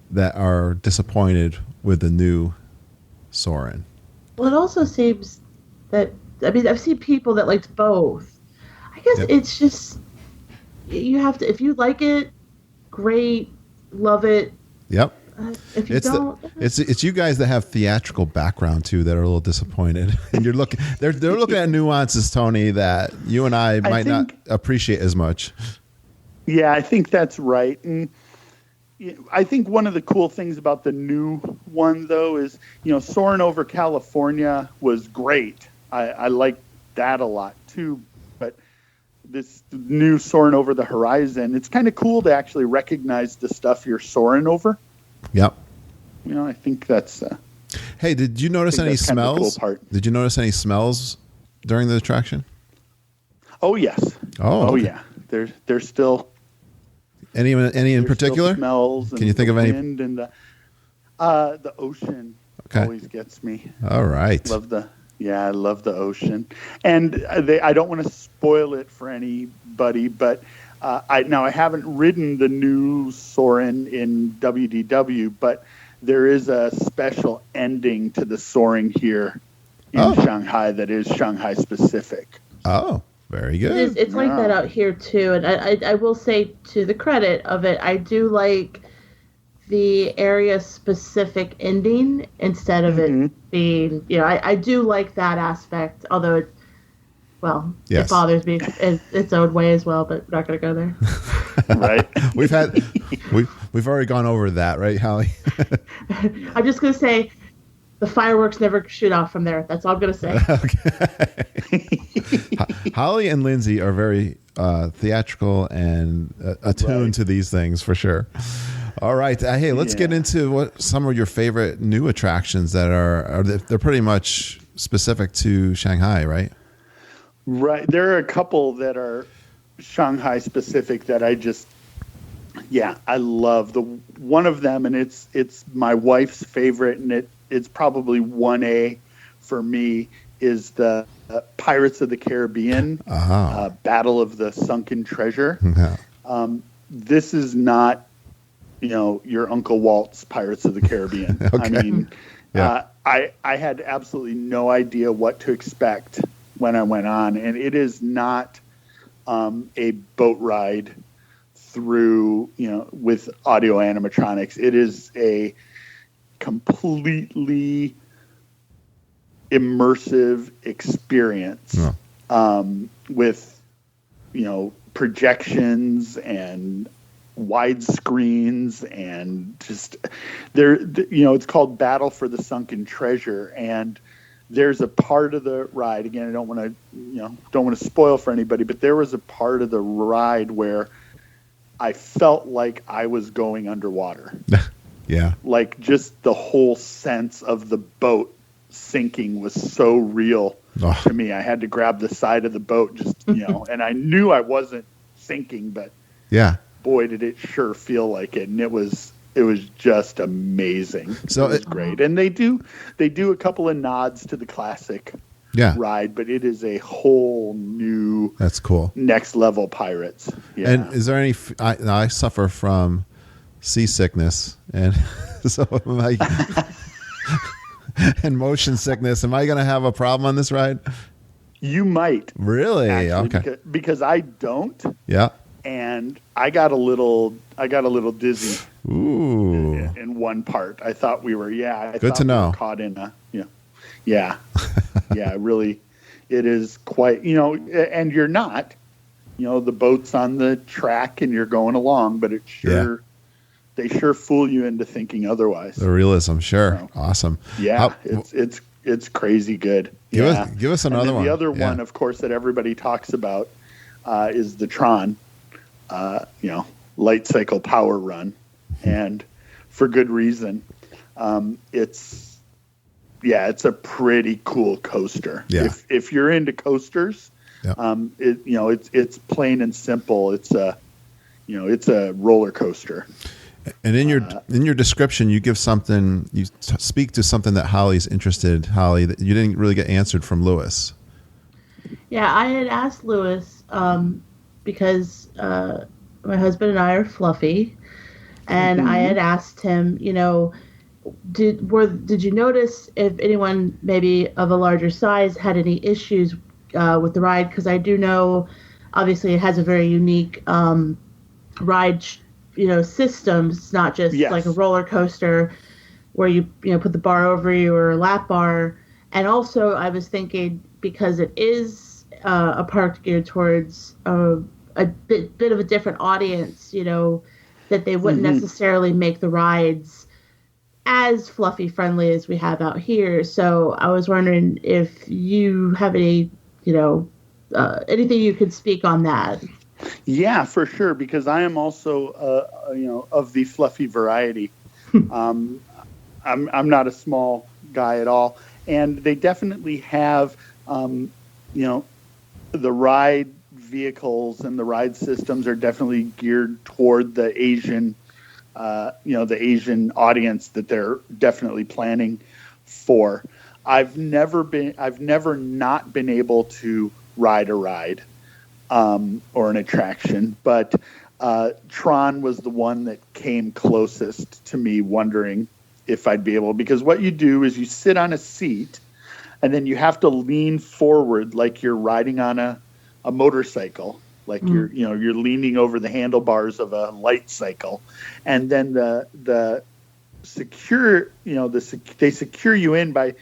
that are disappointed with the new Soarin'. Well, it also seems that, I've seen people that liked both. I guess it's just, you have to, if you like it, great, love it. Yep. If you don't, it's you guys that have theatrical background too that are a little disappointed. And they're looking at nuances, Tony, that you and I might not appreciate as much. Yeah, I think that's right. And I think one of the cool things about the new one, though, is, Soarin' over California was great. I like that a lot too. But this new Soarin' over the Horizon, it's kind of cool to actually recognize the stuff you're soaring over. Yep. I think that's. Hey, did you notice any smells? Cool part. Did you notice any smells during the attraction? Oh yes. Oh okay. Yeah. There's still. Any in particular? Smells. Can you think of any? Wind and the ocean always gets me. All right. I love the ocean, and I don't want to spoil it for anybody, but I haven't ridden the new Soarin' in WDW, but there is a special ending to the Soaring here in Shanghai that is Shanghai specific. Oh. Very good. It's like that out here too, and I will say, to the credit of it, I do like the area specific ending instead of it being, I do like that aspect. Although it bothers me in its own way as well. But we're not going to go there. Right? we've already gone over that, right, Holly? I'm just going to say, the fireworks never shoot off from there. That's all I'm going to say. Okay. Holly and Lindsay are very theatrical and attuned to these things for sure. All right. Hey, let's get into what some of your favorite new attractions that they're pretty much specific to Shanghai, right? Right. There are a couple that are Shanghai specific that I just, I love. One of them, and it's my wife's favorite, and it's probably 1A for me, is the Pirates of the Caribbean, Battle of the Sunken Treasure. This is not, your Uncle Walt's Pirates of the Caribbean. Okay. I mean, Yeah. I had absolutely no idea what to expect when I went on, and it is not a boat ride through, with audio animatronics. It is a completely immersive experience with, projections and widescreens and just it's called Battle for the Sunken Treasure, and there's a part of the ride, again, I don't want to spoil for anybody, but there was a part of the ride where I felt like I was going underwater. Yeah. Like just the whole sense of the boat sinking was so real to me. I had to grab the side of the boat and I knew I wasn't sinking, but yeah, boy, did it sure feel like it. And it was just amazing. So it was great. And they do a couple of nods to the classic ride, but it is a whole new, that's cool, next level Pirates. Yeah. And is there any, I suffer from seasickness, and so and motion sickness. Am I going to have a problem on this ride? You might. Really? Actually, okay. Because I don't. Yeah. And I got a little dizzy. Ooh. In one part. I thought we were, good to know. Caught in a, yeah. Really, it is quite, and you're not, the boat's on the track and you're going along, but they sure fool you into thinking otherwise. The realism, sure. Awesome. Yeah, it's crazy good. Give us another one. The other one, of course, that everybody talks about is the Tron, light cycle power run, and for good reason. It's a pretty cool coaster. Yeah. If you're into coasters, it's plain and simple. It's a roller coaster. And in your description, you give something. You speak to something that Holly's interested. Holly, that you didn't really get answered from Lewis. Yeah, I had asked Lewis because my husband and I are fluffy, and I had asked him, did you notice if anyone maybe of a larger size had any issues with the ride? Because I do know, obviously, it has a very unique ride. Systems. It's not just like a roller coaster where you put the bar over you or a lap bar. And also, I was thinking, because it is a park geared towards a bit of a different audience, that they wouldn't necessarily make the rides as fluffy friendly as we have out here. So I was wondering if you have any, anything you could speak on that. Yeah, for sure, because I am also, of the fluffy variety. I'm not a small guy at all, and they definitely have, the ride vehicles and the ride systems are definitely geared toward the Asian, the Asian audience that they're definitely planning for. I've never not been able to ride a ride. Or an attraction, but Tron was the one that came closest to me wondering if I'd be able, because what you do is you sit on a seat and then you have to lean forward like you're riding on a motorcycle, like you're leaning over the handlebars of a light cycle, and then they secure you in by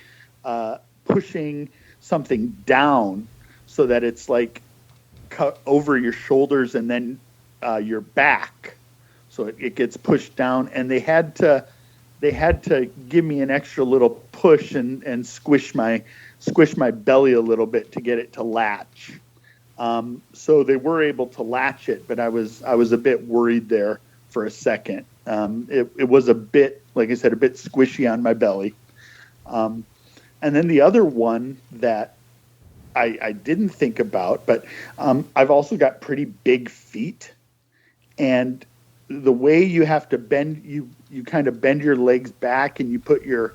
pushing something down so that it's like cut over your shoulders and then your back, so it gets pushed down. And they had to give me an extra little push and squish my belly a little bit to get it to latch. So they were able to latch it, but I was a bit worried there for a second. It was a bit, like I said, a bit squishy on my belly. And then the other one that I didn't think about, but I've also got pretty big feet, and the way you have to bend, you kind of bend your legs back and you put your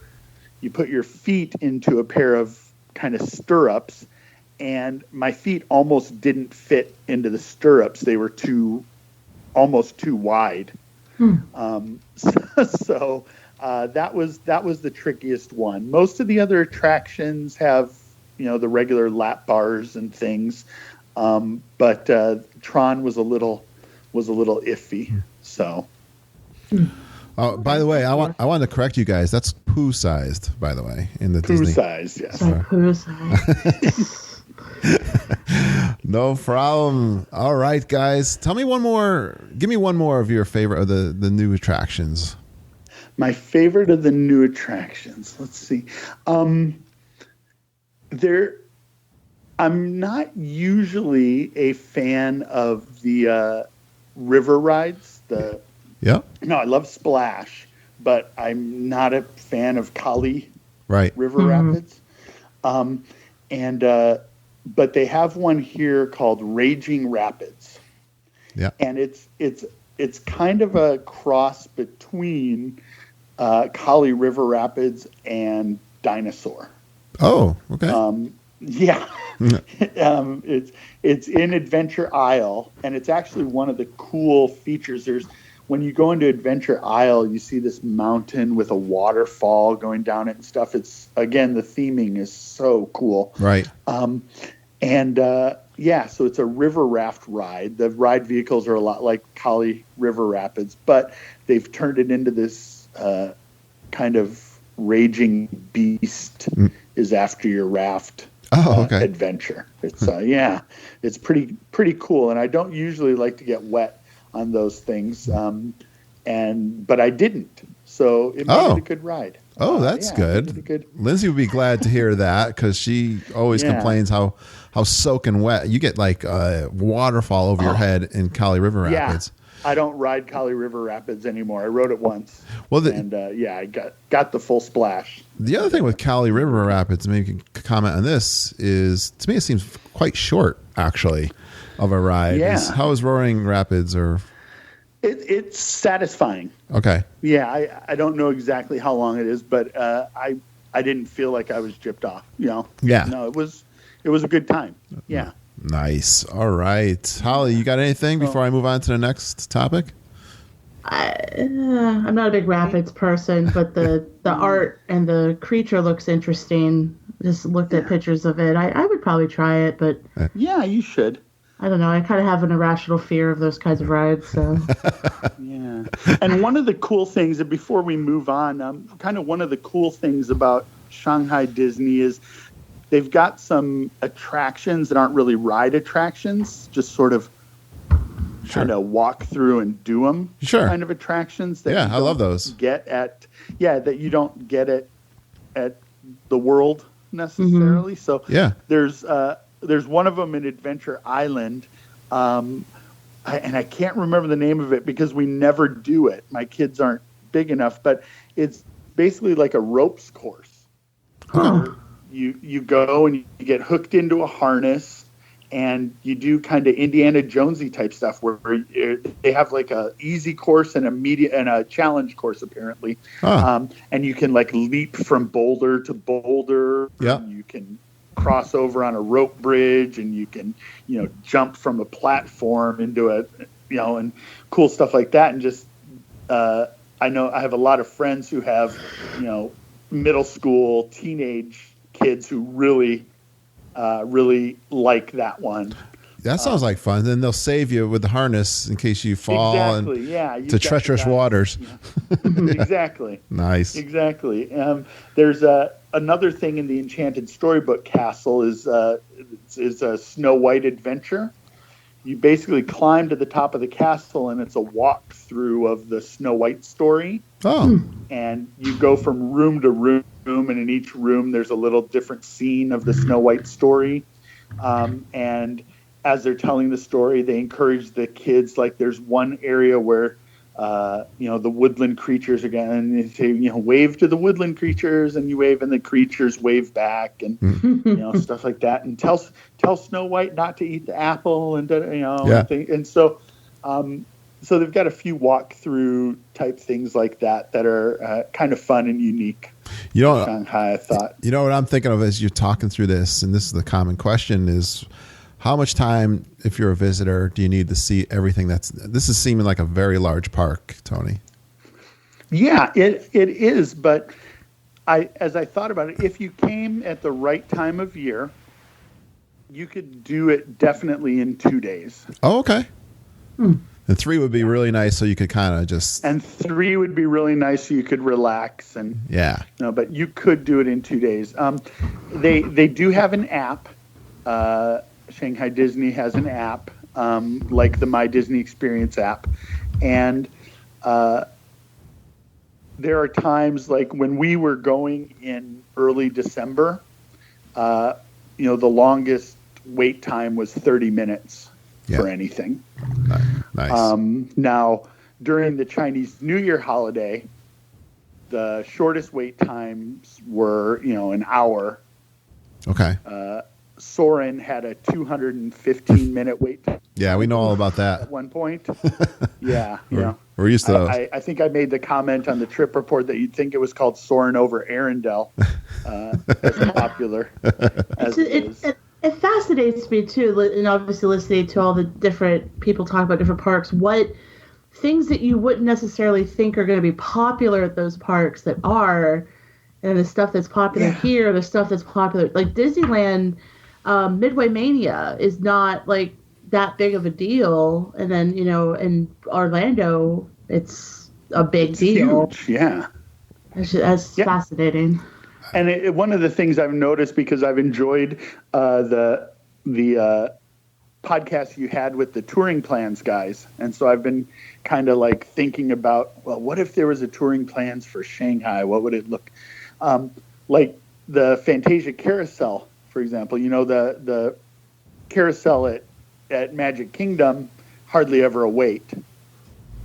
feet into a pair of kind of stirrups, and my feet almost didn't fit into the stirrups. They were almost too wide. So that was the trickiest one. Most of the other attractions have, the regular lap bars and things, but Tron was a little iffy. So. Oh, by the way, I wanted to correct you guys. That's poo sized, by the way, in the poo Disney. Size, yes. Poo size. No problem. All right, guys. Give me one more of your favorite of the new attractions. My favorite of the new attractions. Let's see. I'm not usually a fan of the river rides. No, I love Splash, but I'm not a fan of Kali River Rapids. But they have one here called Raging Rapids. Yeah. And it's kind of a cross between Kali River Rapids and Dinosaur. Oh, okay. Yeah. It's in Adventure Isle, and it's actually one of the cool features. When you go into Adventure Isle, you see this mountain with a waterfall going down it and stuff. It's, again, the theming is so cool. Right. So it's a river raft ride. The ride vehicles are a lot like Kali River Rapids, but they've turned it into this kind of raging beast is after your raft adventure. It's it's pretty cool. And I don't usually like to get wet on those things, but I didn't, so it made it a good ride. Oh, that's good. Lindsay would be glad to hear that, because she always complains how soaking wet you get, like a waterfall over your head in Kali River Rapids. I don't ride Kali River Rapids anymore. I rode it once. Well, I got the full splash. The other thing with Kali River Rapids, maybe you can comment on this, is to me it seems quite short, actually, of a ride. Yeah. How is Roaring Rapids or? It's satisfying. Okay. Yeah, I don't know exactly how long it is, but I didn't feel like I was gypped off. Yeah. No, it was a good time. Yeah. Nice. All right, Holly, you got anything before I move on to the next topic? I'm not a big rapids person, but the art and the creature looks interesting. Just looked at pictures of it. I would probably try it, but yeah, you should. I don't know. I kind of have an irrational fear of those kinds of rides. So yeah. And one of the cool things, and before we move on, one of the cool things about Shanghai Disney is they've got some attractions that aren't really ride attractions, just sort of kind of walk through and do them kind of attractions. That I love those. That you don't get at the World necessarily. Mm-hmm. So there's one of them in Adventure Island, and I can't remember the name of it because we never do it. My kids aren't big enough, but it's basically like a ropes course. You go and you get hooked into a harness, and you do kind of Indiana Jonesy type stuff where they have like a easy course and a challenge course apparently, and you can like leap from boulder to boulder. Yeah, you can cross over on a rope bridge, and you can jump from a platform into and cool stuff like that. And just I know I have a lot of friends who have middle school, teenage kids who really like that one. That sounds like fun. Then they'll save you with the harness in case you fall to treacherous waters. Exactly. Nice. Exactly. There's another thing in the Enchanted Storybook Castle is a Snow White adventure. You basically climb to the top of the castle, and it's a walkthrough of the Snow White story. Oh. And you go from room to room, and in each room there's a little different scene of the Snow White story. And as they're telling the story, they encourage the kids. Like there's one area where, the woodland creatures again, and they say, wave to the woodland creatures, and you wave, and the creatures wave back, and stuff like that. And tell Snow White not to eat the apple, and and so they've got a few walkthrough type things like that are kind of fun and unique. Shanghai, I thought. You know what I'm thinking of as you're talking through this, and this is the common question is, how much time, if you're a visitor, do you need to see everything this is seeming like a very large park, Tony? Yeah, it is. But as I thought about it, if you came at the right time of year, you could do it definitely in 2 days. Oh, okay. And 3 would be really nice, so you could kind of just. And 3 would be really nice, so you could relax and. Yeah. No, but you could do it in 2 days. They do have an app. Shanghai Disney has an app, like the My Disney Experience app, and there are times like when we were going in early December. The longest wait time was 30 minutes for anything. Nice. Now, during the Chinese New Year holiday, the shortest wait times were, an hour. Okay. Soarin' had a 215-minute wait time. Yeah, we know all about that. At one point. Yeah. We're used to those. I think I made the comment on the trip report that you'd think it was called Soarin' over Arendelle. As popular as it is. It fascinates me too, and obviously listening to all the different people talk about different parks, what things that you wouldn't necessarily think are going to be popular at those parks that are, and the stuff that's popular here, the stuff that's popular, like Disneyland, Midway Mania is not like that big of a deal, and then in Orlando it's a big deal. Huge, yeah. That's fascinating. And one of the things I've noticed, because I've enjoyed the podcast you had with the touring plans guys, and so I've been kind of like thinking about, well, what if there was a touring plans for Shanghai? What would it look like? The Fantasia Carousel, for example. The carousel at Magic Kingdom, hardly ever a wait.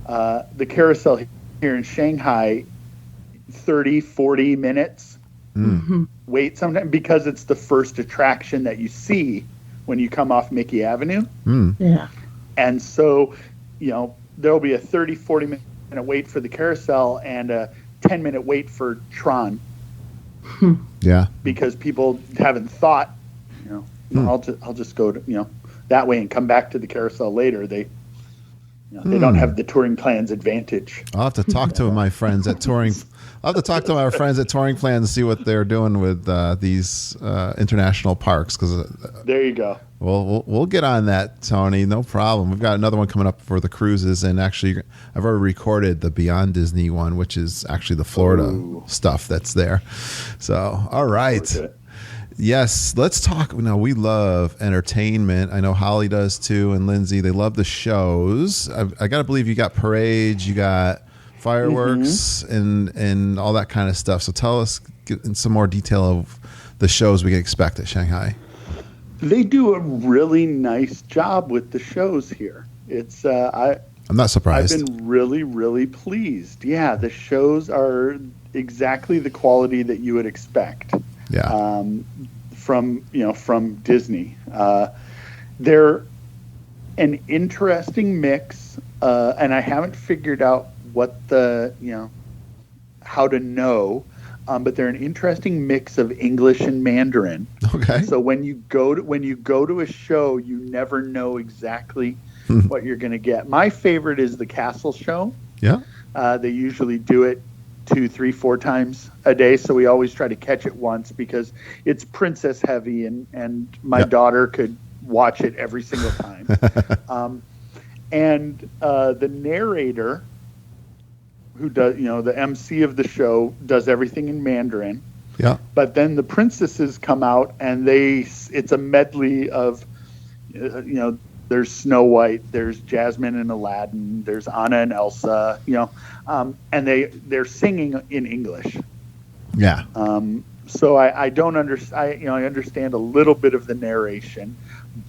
The carousel here in Shanghai, 30, 40 minutes. Wait sometimes, because it's the first attraction that you see when you come off Mickey Avenue. Yeah. And so, there'll be a 30, 40-minute wait for the carousel and a 10-minute wait for Tron. Yeah. Because people haven't thought, I'll just go to, that way and come back to the carousel later. They don't have the touring plans advantage. I'll have to talk to my friends at touring. I'll have to talk to our friends at Touring Plans and see what they're doing with these international parks. Because there you go. We'll get on that, Tony. No problem. We've got another one coming up for the cruises, and actually, I've already recorded the Beyond Disney one, which is actually the Florida stuff that's there. So, all right. Yes, let's talk. Now, we love entertainment. I know Holly does too, and Lindsay. They love the shows. I got to believe you got parades, you got fireworks, and all that kind of stuff. So tell us in some more detail of the shows we can expect at Shanghai. They do a really nice job with the shows here. It's I'm not surprised. I've been really, really pleased. Yeah, the shows are exactly the quality that you would expect. Yeah. From Disney. They're an interesting mix, and I haven't figured out what how to know, but they're an interesting mix of English and Mandarin. Okay. So when you go to a show, you never know exactly what you're going to get. My favorite is the Castle Show. Yeah. They usually do it 2, 3, 4 times a day, so we always try to catch it once because it's princess heavy, and my daughter could watch it every single time. And the narrator, who does, the MC of the show, does everything in Mandarin. Yeah. But then the princesses come out, and it's a medley of, there's Snow White, there's Jasmine and Aladdin, there's Anna and Elsa, and they're singing in English. Yeah. So I don't understand. I understand a little bit of the narration,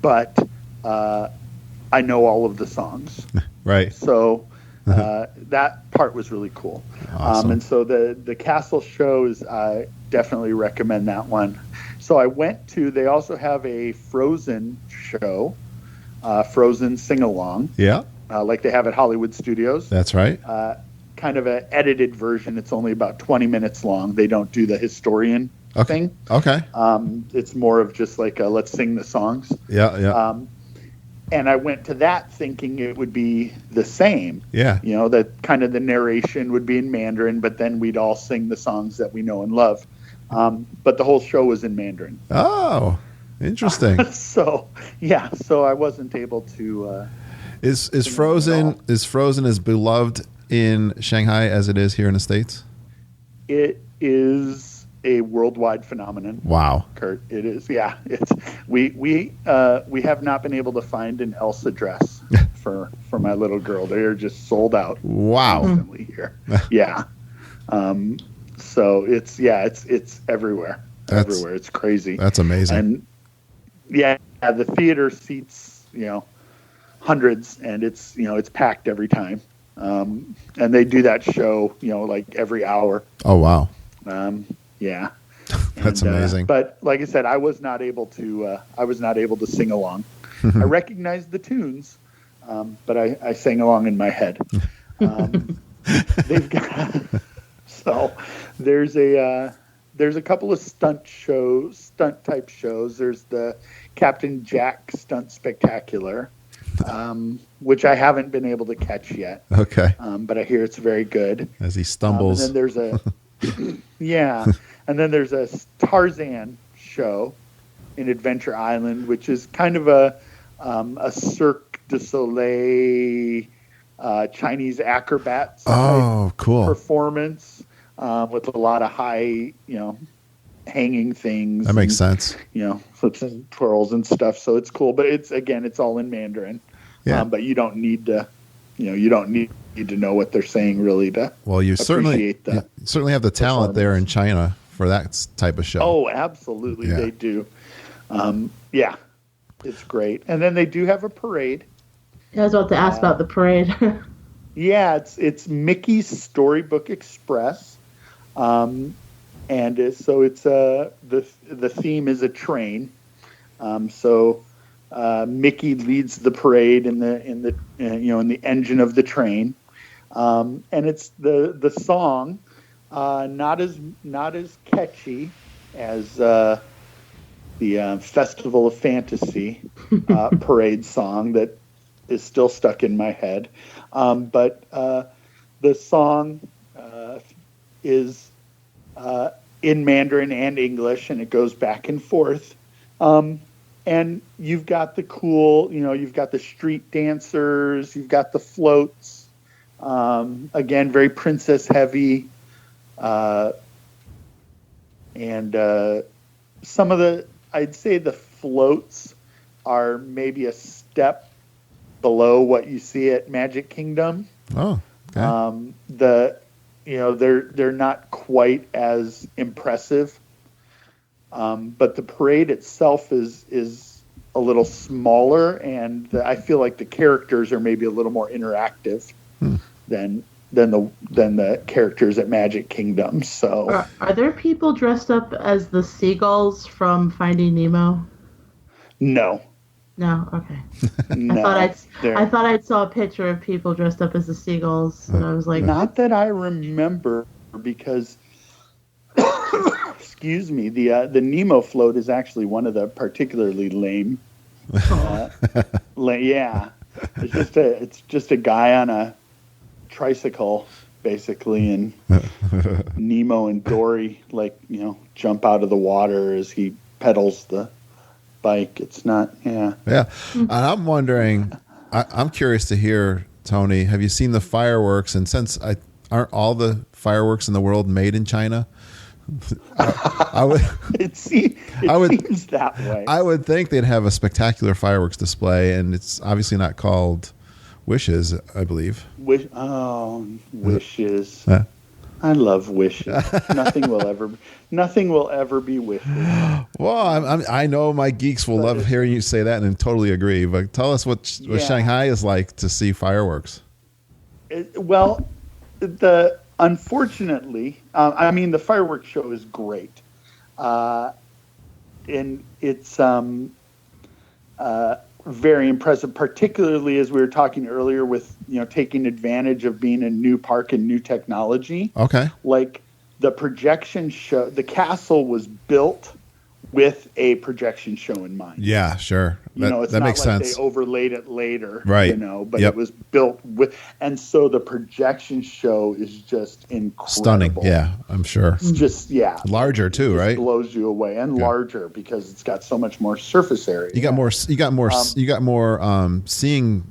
but I know all of the songs. Right. So that part was really cool. Awesome. And so the Castle shows, I definitely recommend that one. So I went to. They also have a Frozen show. Frozen sing-along. Yeah. Like they have at Hollywood Studios. That's right. Kind of an edited version. It's only about 20 minutes long. They don't do the historian thing. Okay. It's more of just like let's sing the songs. Yeah, yeah. I went to that thinking it would be the same. Yeah. You know, that kind of the narration would be in Mandarin, but then we'd all sing the songs that we know and love. But the whole show was in Mandarin. Oh, interesting. So I wasn't able to. Is Frozen as beloved in Shanghai as it is here in the States? It is a worldwide phenomenon. Wow, Kurt, it is. Yeah, it's we have not been able to find an Elsa dress for my little girl. They are just sold out. Wow, constantly here. Yeah. So it's everywhere. Everywhere. It's crazy. That's amazing. And the theater seats, hundreds, and it's packed every time. And they do that show, like every hour. Oh wow. Yeah. That's amazing. But like I said, I was not able to sing along. I recognized the tunes, but I sang along in my head. They've got so there's a couple of stunt type shows. There's the Captain Jack Stunt Spectacular, which I haven't been able to catch yet. Okay. But I hear it's very good. As he stumbles. And then there's a and then there's a Tarzan show in Adventure Island, which is kind of a Cirque du Soleil Chinese acrobats cool performance with a lot of high, hanging things. That makes sense. Flips and twirls and stuff. So it's cool, but it's all in Mandarin. Yeah. But you don't need to, you don't need to know what they're saying really to. Well, you certainly have the talent there in China for that type of show. Oh, absolutely, they do. It's great. And then they do have a parade. I was about to ask about the parade. Yeah, it's Mickey's Storybook Express, and so it's the theme is a train. So Mickey leads the parade in the engine of the train, and it's the song not as catchy as the Festival of Fantasy parade song that is still stuck in my head. But the song is in Mandarin and English, and it goes back and forth. And you've got the cool, you've got the street dancers, you've got the floats. Again, very princess heavy. And some of I'd say the floats are maybe a step below what you see at Magic Kingdom. Oh, okay. They're not quite as impressive. But the parade itself is a little smaller, and I feel like the characters are maybe a little more interactive than the characters at Magic Kingdom. So, are there people dressed up as the seagulls from Finding Nemo? No. No, okay. No, I thought I'd saw a picture of people dressed up as the seagulls, and I was like, not that I remember, because excuse me, the Nemo float is actually one of the particularly lame. Yeah, it's just a guy on a tricycle basically, and Nemo and Dory jump out of the water as he pedals the bike. It's not, yeah. And I'm wondering, I'm curious to hear, Tony, have you seen the fireworks? And since aren't all the fireworks in the world made in China? It seems that way. I would think they'd have a spectacular fireworks display, and it's obviously not called Wishes, I believe. Wishes. I love wishes. Nothing will ever be wishes. Well, I know my geeks will love hearing you say that and totally agree. But tell us what Shanghai is like to see fireworks. Unfortunately, the fireworks show is great, and it's very impressive. Particularly as we were talking earlier, with taking advantage of being a new park and new technology. Okay, like the projection show, the castle was built with a projection show in mind. Yeah, sure. It's that not makes like sense. they overlaid it later, Right. but Yep. it was built with, and so the projection show is just incredible. Stunning. Yeah, I'm sure. It's just, larger too, right? Blows you away, and larger because it's got so much more surface area. You got more seeing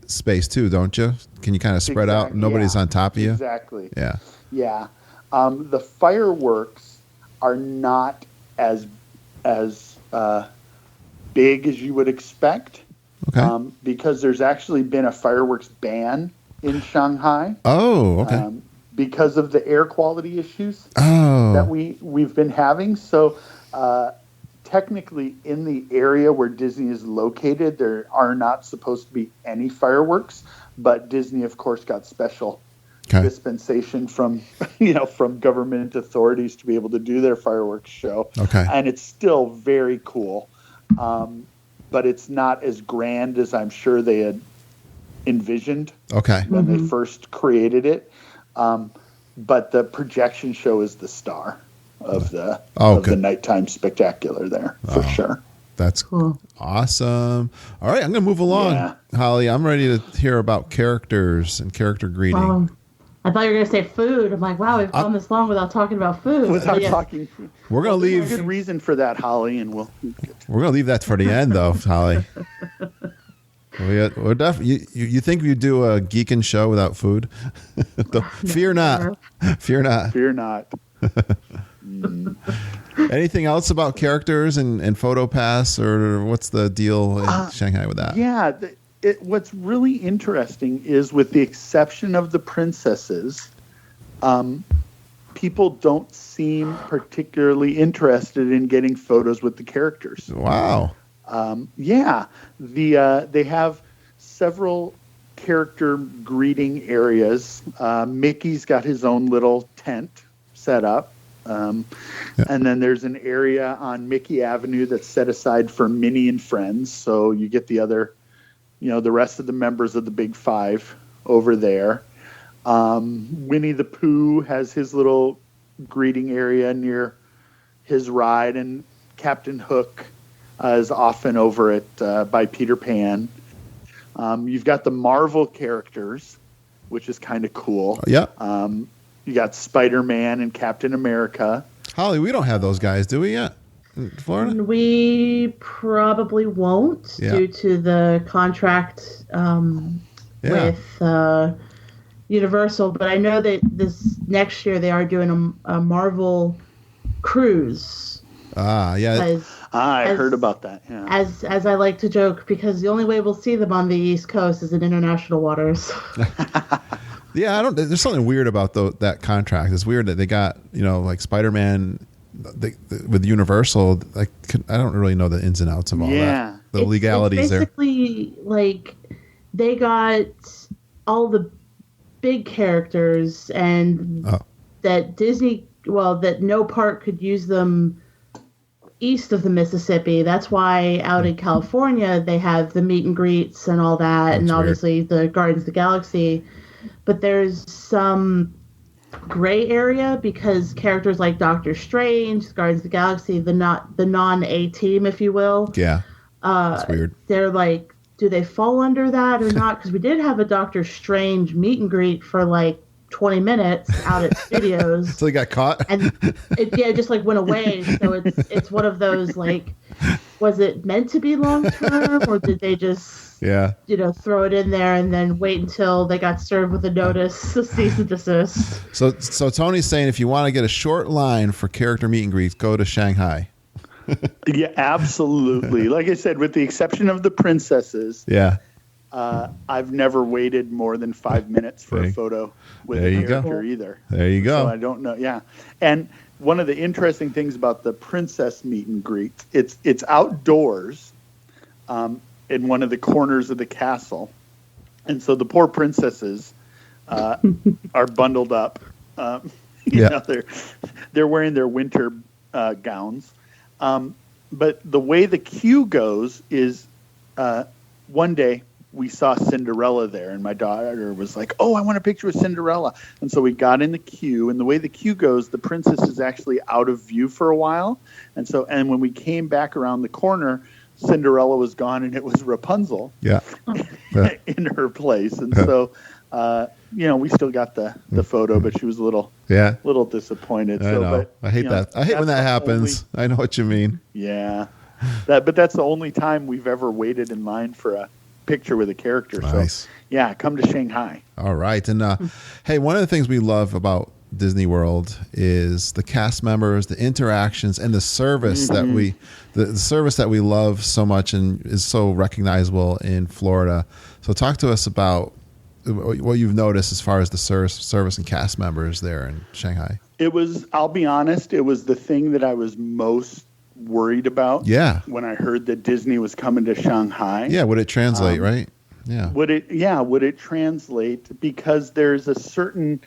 space too, don't you? Can you kind of spread out? Nobody's on top of you. Exactly. Yeah. Yeah. The fireworks are not as big as you would expect. Okay. Because there's actually been a fireworks ban in Shanghai. Oh, okay. Because of the air quality issues Oh. that we've been having. So technically in the area where Disney is located, there are not supposed to be any fireworks, but Disney, of course, got special dispensation from government authorities to be able to do their fireworks show. Okay. And it's still very cool. But it's not as grand as I'm sure they had envisioned when they first created it. But the projection show is the star of the nighttime spectacular there for sure. That's cool. Awesome. All right, I'm going to move along, Holly. I'm ready to hear about characters and character greeting. I thought you were going to say food. I'm like, wow, we've gone this long without talking about food. Talking food. We're going to leave. There's a good reason for that, Holly, and we're going to leave that for the end, though, Holly. We're definitely. You think we do a Geekin show without food? Fear not. Fear not. Fear not. Anything else about characters and PhotoPass, or what's the deal in Shanghai with that? Yeah. What's really interesting is, with the exception of the princesses, people don't seem particularly interested in getting photos with the characters. Wow. They have several character greeting areas. Mickey's got his own little tent set up. And then there's an area on Mickey Avenue that's set aside for Minnie and friends. So you get the other, the rest of the members of the Big Five over there. Winnie the Pooh has his little greeting area near his ride, and Captain Hook is often over at by Peter Pan. You've got the Marvel characters, which is kind of cool. Yeah. You got Spider-Man and Captain America. Holly, we don't have those guys, do we yet? In Florida? We probably won't due to the contract with Universal. But I know that this next year they are doing a Marvel cruise. Yeah. I heard about that. Yeah. As I like to joke, because the only way we'll see them on the East Coast is in international waters. Yeah, there's something weird about that contract. It's weird that they got, like Spider-Man with Universal. Like, I don't really know the ins and outs of all that. The legalities there. Basically, like, they got all the big characters, and that Disney, that no park could use them east of the Mississippi. That's why out in California they have the meet and greets and all that. That's and obviously weird. The Guardians of the Galaxy. But there's some gray area because characters like Doctor Strange, Guardians of the Galaxy, the non-A team, if you will. Yeah, that's weird. They're like, do they fall under that or not? Because we did have a Doctor Strange meet and greet for like 20 minutes out at studios. So he got caught? And it just like went away. So it's one of those, like, was it meant to be long term, or did they just throw it in there and then wait until they got served with a notice, cease and desist? So Tony's saying if you want to get a short line for character meet and greets, go to Shanghai. Yeah, absolutely. Like I said, with the exception of the princesses. Yeah. I've never waited more than 5 minutes for a photo with a character either. There you go. So I don't know. Yeah. And one of the interesting things about the princess meet and greet, it's outdoors in one of the corners of the castle. And so the poor princesses are bundled up. They're wearing their winter gowns. But the way the queue goes is one day we saw Cinderella there, and my daughter was like, "Oh, I want a picture with Cinderella." And so we got in the queue, and the way the queue goes, the princess is actually out of view for a while. And when we came back around the corner, Cinderella was gone, and it was Rapunzel in her place. And so, we still got the photo, but she was a little disappointed. I know. I hate that. I hate when that happens. I know what you mean. Yeah. But that's the only time we've ever waited in line for a picture with a character. Nice. So, yeah, come to Shanghai. All right. And hey, one of the things we love about Disney World is the cast members, the interactions, and the service that the service that we love so much and is so recognizable in Florida. So talk to us about what you've noticed as far as the service and cast members there in Shanghai. I'll be honest, it was the thing that I was most worried about. Yeah. When I heard that Disney was coming to Shanghai. Yeah. Would it translate, right? Yeah. Would it translate? Because there's a certain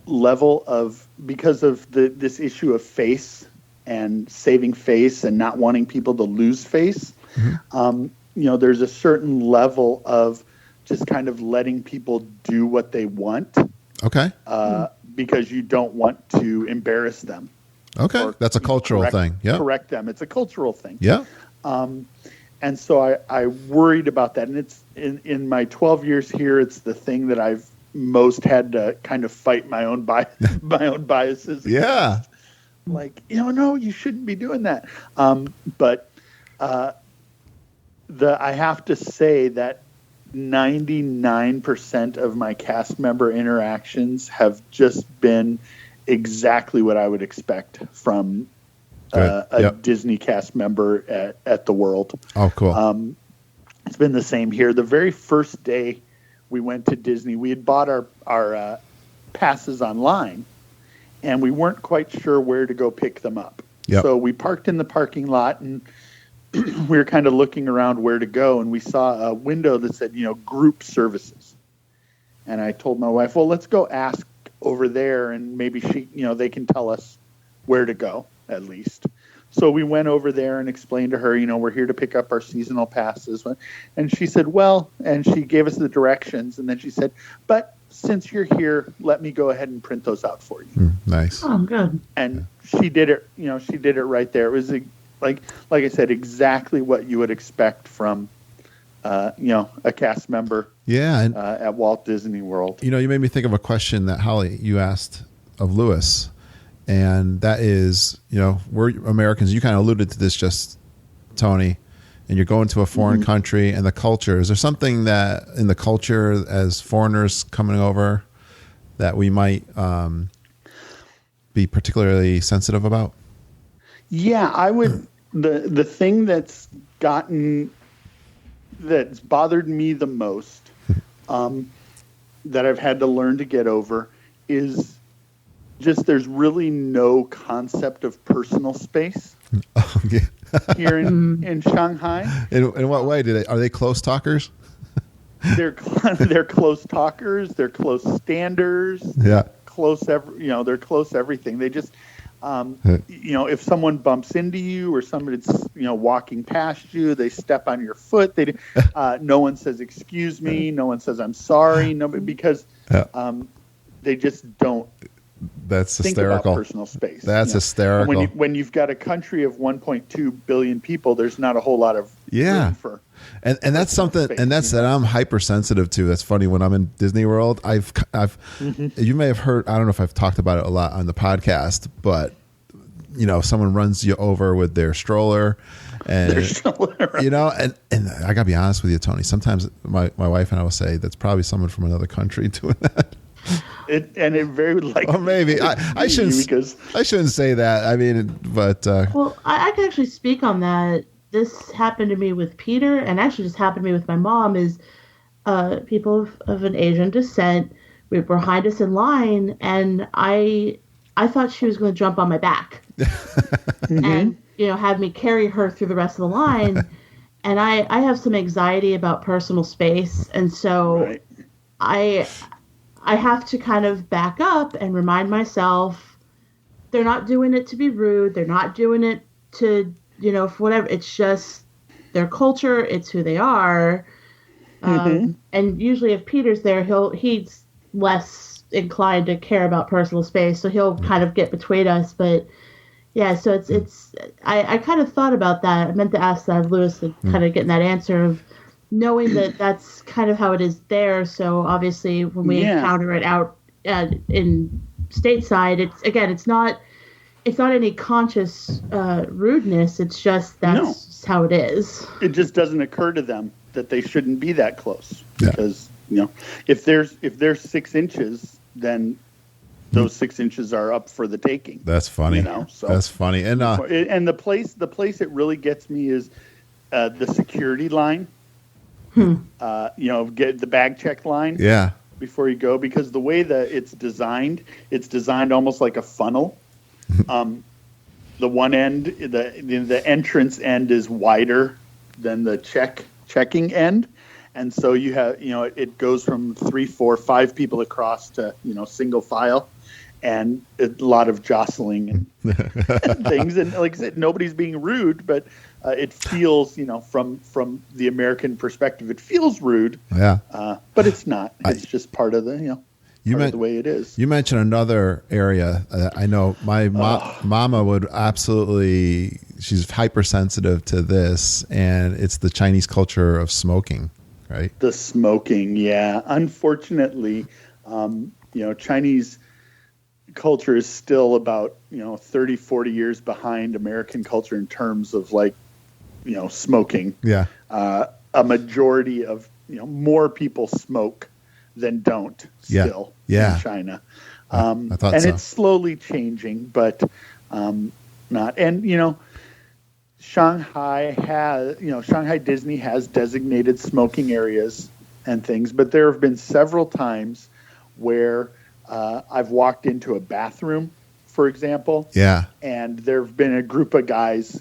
level of, because of this issue of face and saving face and not wanting people to lose face. There's a certain level of just kind of letting people do what they want. Okay. Because you don't want to embarrass them. Okay. That's a cultural thing. Yeah. Correct them. It's a cultural thing. Yeah. And so I worried about that. And it's in my 12 years here, it's the thing that I've most had to kind of fight my own biases. Yeah. Like, no, you shouldn't be doing that. But I have to say that 99% of my cast member interactions have just been exactly what I would expect from a Disney cast member at the World. Oh, cool. It's been the same here. The very first day we went to Disney, we had bought our passes online, and we weren't quite sure where to go pick them up. Yep. So we parked in the parking lot, and we were kind of looking around where to go, and we saw a window that said, group services. And I told my wife, well, let's go ask over there, and maybe they can tell us where to go at least. So we went over there and explained to her, we're here to pick up our seasonal passes. And she said, well, and she gave us the directions. And then she said, but since you're here, let me go ahead and print those out for you. Nice. Oh, good. And she did it, she did it right there. It was like I said, exactly what you would expect from, a cast member. Yeah. And, at Walt Disney World. You made me think of a question that Holly, you asked of Lewis. And that is, we're Americans. You kind of alluded to this just, Tony, and you're going to a foreign country and the culture. Is there something that in the culture as foreigners coming over that we might be particularly sensitive about? Yeah, I would. The thing that's bothered me the most, that I've had to learn to get over, is just there's really no concept of personal space here in Shanghai. In what way are they close talkers? They're close talkers. They're close standers. Yeah. They're close everything. They just, if someone bumps into you or somebody's, walking past you, they step on your foot. No one says, excuse me. No one says, I'm sorry. Nobody, because they just don't. That's think hysterical. About personal space. That's hysterical. When you've got a country of 1.2 billion people, there's not a whole lot of room for. And that's something, space, and that's that I'm hypersensitive to. That's funny. When I'm in Disney World, I've you may have heard. I don't know if I've talked about it a lot on the podcast, but someone runs you over with their stroller, and and I gotta be honest with you, Tony. Sometimes my wife and I will say that's probably someone from another country doing that. It very likely. Well, maybe I shouldn't say that. I mean, but well, I can actually speak on that. This happened to me with Peter, and actually just happened to me with my mom. Is people of an Asian descent were behind us in line, and I thought she was going to jump on my back and have me carry her through the rest of the line. And I have some anxiety about personal space, and so I have to kind of back up and remind myself they're not doing it to be rude. They're not doing it to, for whatever. It's just their culture. It's who they are. And usually if Peter's there, he's less inclined to care about personal space, so he'll kind of get between us. But yeah, so I kind of thought about that. I meant to ask that of Lewis and kind of getting that answer of knowing that that's kind of how it is there. So obviously when we encounter it out in stateside, it's not any conscious rudeness. It's just that's how it is. It just doesn't occur to them that they shouldn't be that close because if there's 6 inches, then those 6 inches are up for the taking. That's funny. So that's funny. And the place it really gets me is the security line. Get the bag check line. Yeah. Before you go, because the way that it's designed almost like a funnel. The one end, the entrance end is wider than the checking end. And so you have, it goes from 3, 4, 5 people across to, single file, and a lot of jostling and things. And like I said, nobody's being rude, but it feels, from the American perspective, it feels rude. Yeah. But it's not. It's just part of the, the way it is. You mentioned another area. I know my mama would absolutely, she's hypersensitive to this, and it's the Chinese culture of smoking, right? The smoking, yeah. Unfortunately, Chinese culture is still about, 30, 40 years behind American culture in terms of smoking. Yeah. A majority of, more people smoke than don't still in China. I thought and so. It's slowly changing, but not. And, Shanghai Disney has designated smoking areas and things, but there have been several times where I've walked into a bathroom, for example. Yeah. And there have been a group of guys,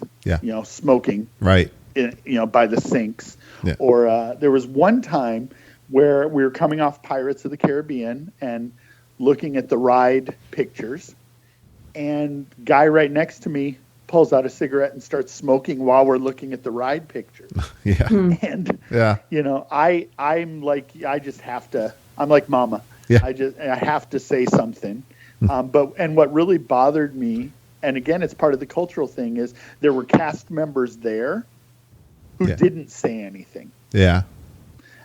smoking. Right. By the sinks. Yeah. Or there was one time where we were coming off Pirates of the Caribbean and looking at the ride pictures, and guy right next to me pulls out a cigarette and starts smoking while we're looking at the ride pictures. Yeah. And I'm like mama. Yeah. I have to say something. But what really bothered me, and again, it's part of the cultural thing, is there were cast members there who didn't say anything. Yeah.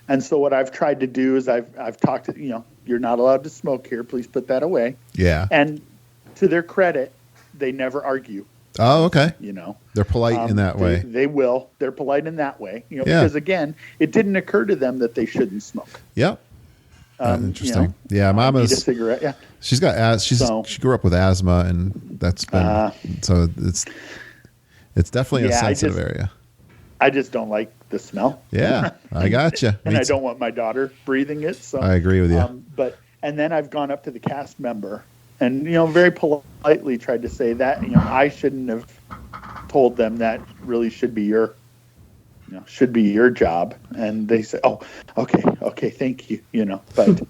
And so what I've tried to do is I've talked to, you're not allowed to smoke here. Please put that away. Yeah. And to their credit, they never argue. Oh, okay. They're polite in that way. They will. They're polite in that way. Because again, it didn't occur to them that they shouldn't smoke. Yep. Interesting. Mama's need a cigarette. Yeah. She's got she grew up with asthma, and that's been so it's definitely a sensitive area. I just don't like the smell. Yeah, I gotcha. And I don't want my daughter breathing it. So I agree with you. And then I've gone up to the cast member and very politely tried to say that I shouldn't have told them that really should be your job. And they say, oh, okay, thank you. But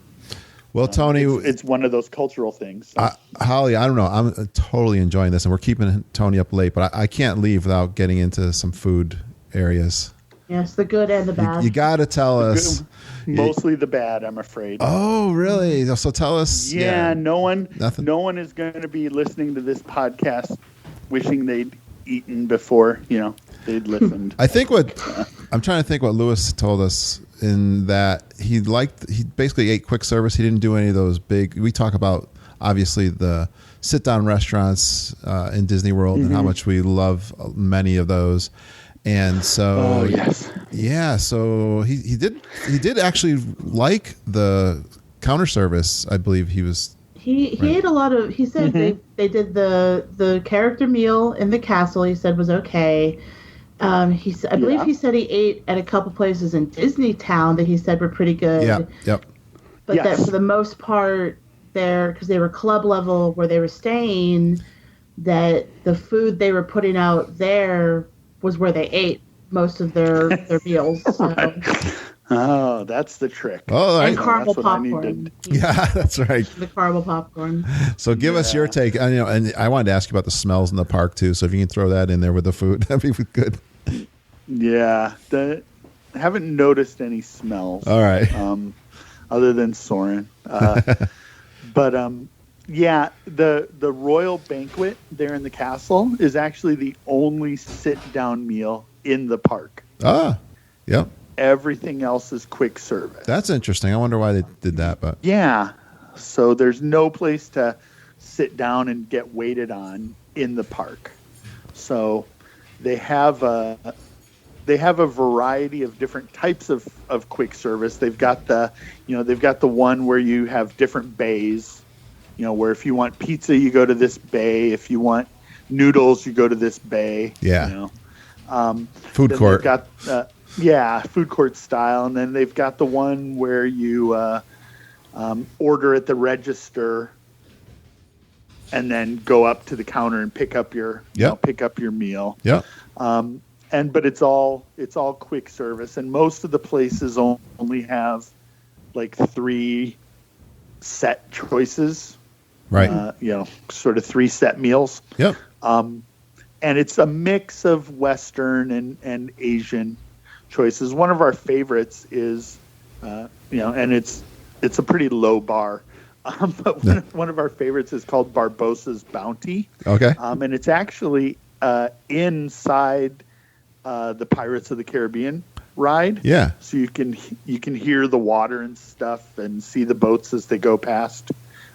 well, Tony, it's one of those cultural things. So. Holly, I don't know. I'm totally enjoying this, and we're keeping Tony up late, but I can't leave without getting into some food areas. Yes, the good and the bad. You got to tell us. Mostly the bad, I'm afraid. Oh, really? So tell us. Yeah, no one is going to be listening to this podcast wishing they'd eaten before, they'd listened. I think I'm trying to think what Lewis told us in that he basically ate quick service. He didn't do any of those big. We talk about obviously the sit down restaurants in Disney World and how much we love many of those. And so, so he did actually like the counter service. I believe he ate a lot of. He said they did the character meal in the castle. He said was okay. He said he ate at a couple places in Disney Town that he said were pretty good. Yeah. Yep. But that for the most part, because they were club level where they were staying, that the food they were putting out there was where they ate most of their meals. So. Oh, that's the trick. Oh, and caramel popcorn. Yeah, that's right. The caramel popcorn. So give us your take. And I wanted to ask you about the smells in the park too. So if you can throw that in there with the food, that'd be good. Yeah, haven't noticed any smells. All right. Other than Soren. But yeah, the royal banquet there in the castle is actually the only sit-down meal in the park. Ah, yep. Everything else is quick service. That's interesting. I wonder why they did that, but yeah. So there's no place to sit down and get waited on in the park. So they have a variety of different types of quick service. They've got the one where you have different bays. Where if you want pizza, you go to this bay. If you want noodles, you go to this bay. Yeah. Food court. They've got food court style, and then they've got the one where you order at the register, and then go up to the counter and pick up your meal. Yeah. But it's all quick service, and most of the places only have like 3 set choices. Right. Sort of 3 set meals. Yep. And it's a mix of Western and Asian choices. One of our favorites is, and it's a pretty low bar. But one of our favorites is called Barbossa's Bounty. Okay. And it's actually inside the Pirates of the Caribbean ride. Yeah. So you can hear the water and stuff and see the boats as they go past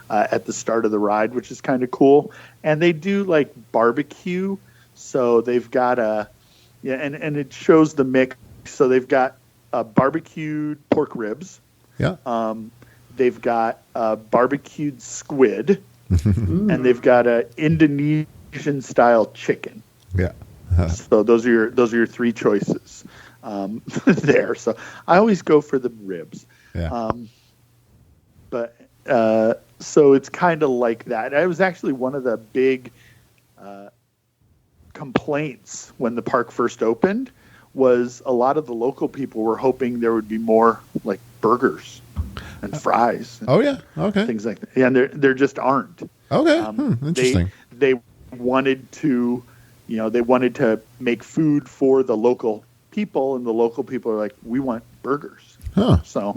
at the start of the ride, which is kind of cool. And they do like barbecue. So they've got and it shows the mix. So they've got barbecued pork ribs. Yeah. They've got barbecued squid, and they've got a Indonesian style chicken. Yeah. So those are your 3 choices there. So I always go for the ribs. Yeah. So it's kind of like that. It was actually one of the big complaints when the park first opened. Was a lot of the local people were hoping there would be more like burgers and fries. Oh yeah, okay. Things like that. Yeah, and there just aren't. Okay, interesting. They wanted to, make food for the local people, and the local people are like, we want burgers. Huh. So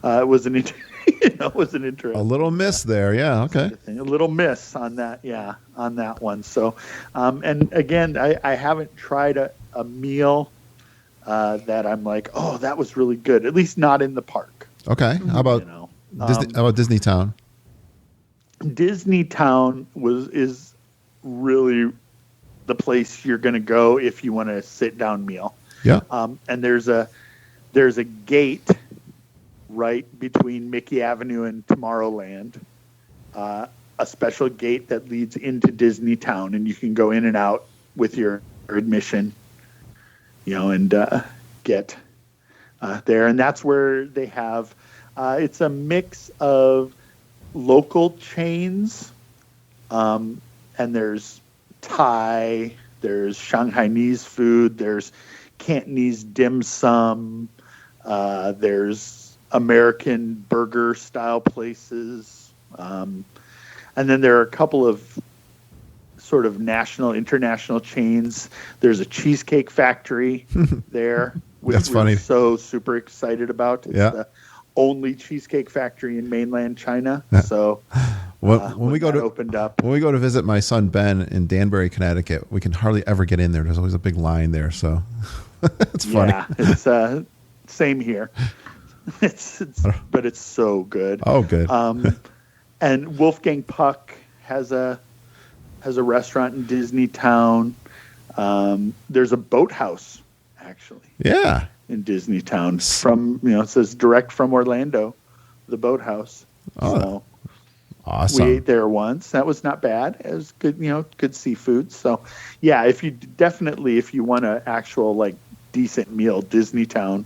it was an interesting. A little miss there, yeah. Okay. A little miss on that, on that one. So, and again, I haven't tried a meal that I'm like, oh, that was really good. At least not in the park. Okay. How about Disney? How about Disneytown? Disneytown is really the place you're going to go if you want a sit down meal. Yeah. And there's a gate right between Mickey Avenue and Tomorrowland. A special gate that leads into Disneytown, and you can go in and out with your admission. And get there. And that's where they have, it's a mix of local chains, and there's Thai, there's Shanghainese food, there's Cantonese dim sum, there's American burger style places, and then there are a couple of sort of national, international chains. There's a cheesecake factory there, which That's funny. we're so super excited about. It's the only cheesecake factory in mainland China. So when we go to opened up, when we go to visit my son Ben in Danbury, Connecticut, we can hardly ever get in there. There's always a big line there. So it's funny. Yeah, it's same here. But it's so good. Oh, good. And Wolfgang Puck has a restaurant in Disneytown. There's a boathouse, actually. Yeah. In Disneytown. From, it says direct from Orlando, the boathouse. Oh, so awesome. we ate there once. That was not bad. It was good, good seafood. So, yeah, if you want an actual, decent meal, Disneytown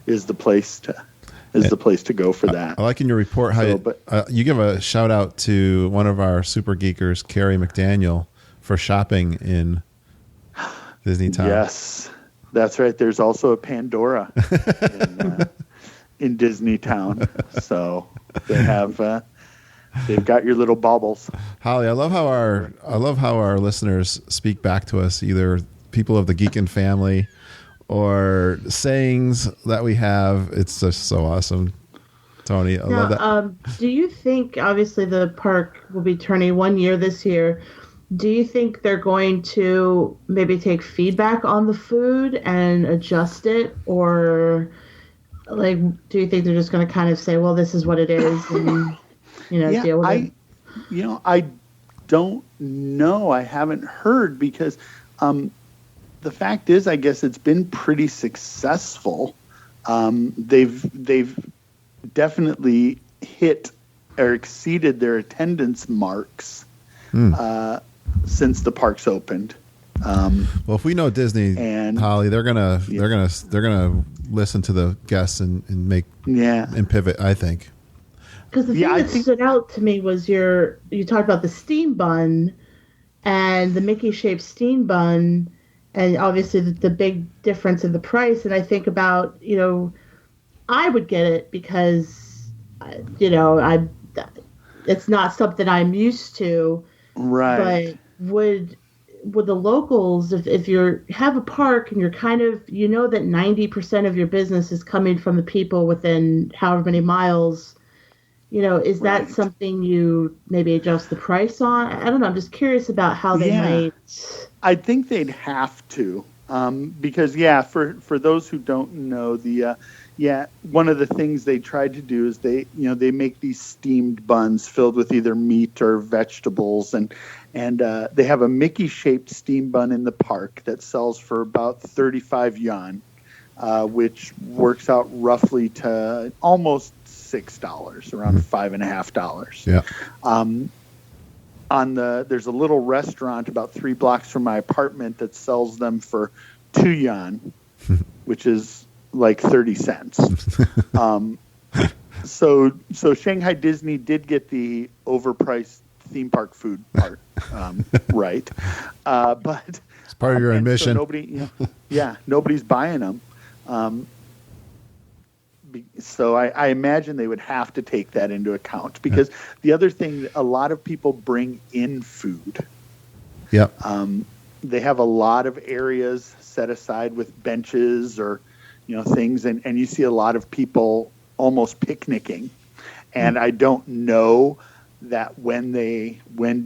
is the place to go for that. I like in your report how you give a shout out to one of our super geekers, Carrie McDaniel, for shopping in Disneytown. Yes, that's right. There's also a Pandora in Disneytown, so they've got your little baubles. Holly, I love how our listeners speak back to us, either people of the Geekin family or sayings that we have. It's just so awesome, Tony. I love that. Do you think, obviously the park will be turning 1 year this year, do you think they're going to maybe take feedback on the food and adjust it? Or like, do you think they're just going to kind of say, well, this is what it is, and, deal with it? I don't know. I haven't heard, because the fact is, I guess it's been pretty successful. They've definitely hit or exceeded their attendance marks since the park's opened. Well, if we know Disney, and Holly, they're gonna listen to the guests and make and pivot, I think. Because the thing that stood out to me was you talked about the steam bun and the Mickey shaped steam bun, and obviously the big difference in the price. And I think about, I would get it because, it's not something I'm used to. Right. But would the locals, if you have a park and you're kind of, that 90% of your business is coming from the people within however many miles, is that something you maybe adjust the price on? I don't know. I'm just curious about how they might. I think they'd have to, because for those who don't know, one of the things they tried to do is they make these steamed buns filled with either meat or vegetables, and they have a Mickey shaped steam bun in the park that sells for about 35 yuan, which works out roughly to almost $6, around $5.50. Yeah. There's a little restaurant about 3 blocks from my apartment that sells them for 2 yuan, which is like 30 cents. So Shanghai Disney did get the overpriced theme park food part right, but it's part of your admission. So nobody's buying them. So I imagine they would have to take that into account, because the other thing, a lot of people bring in food. Yep. They have a lot of areas set aside with benches or things, and you see a lot of people almost picnicking. And I don't know that when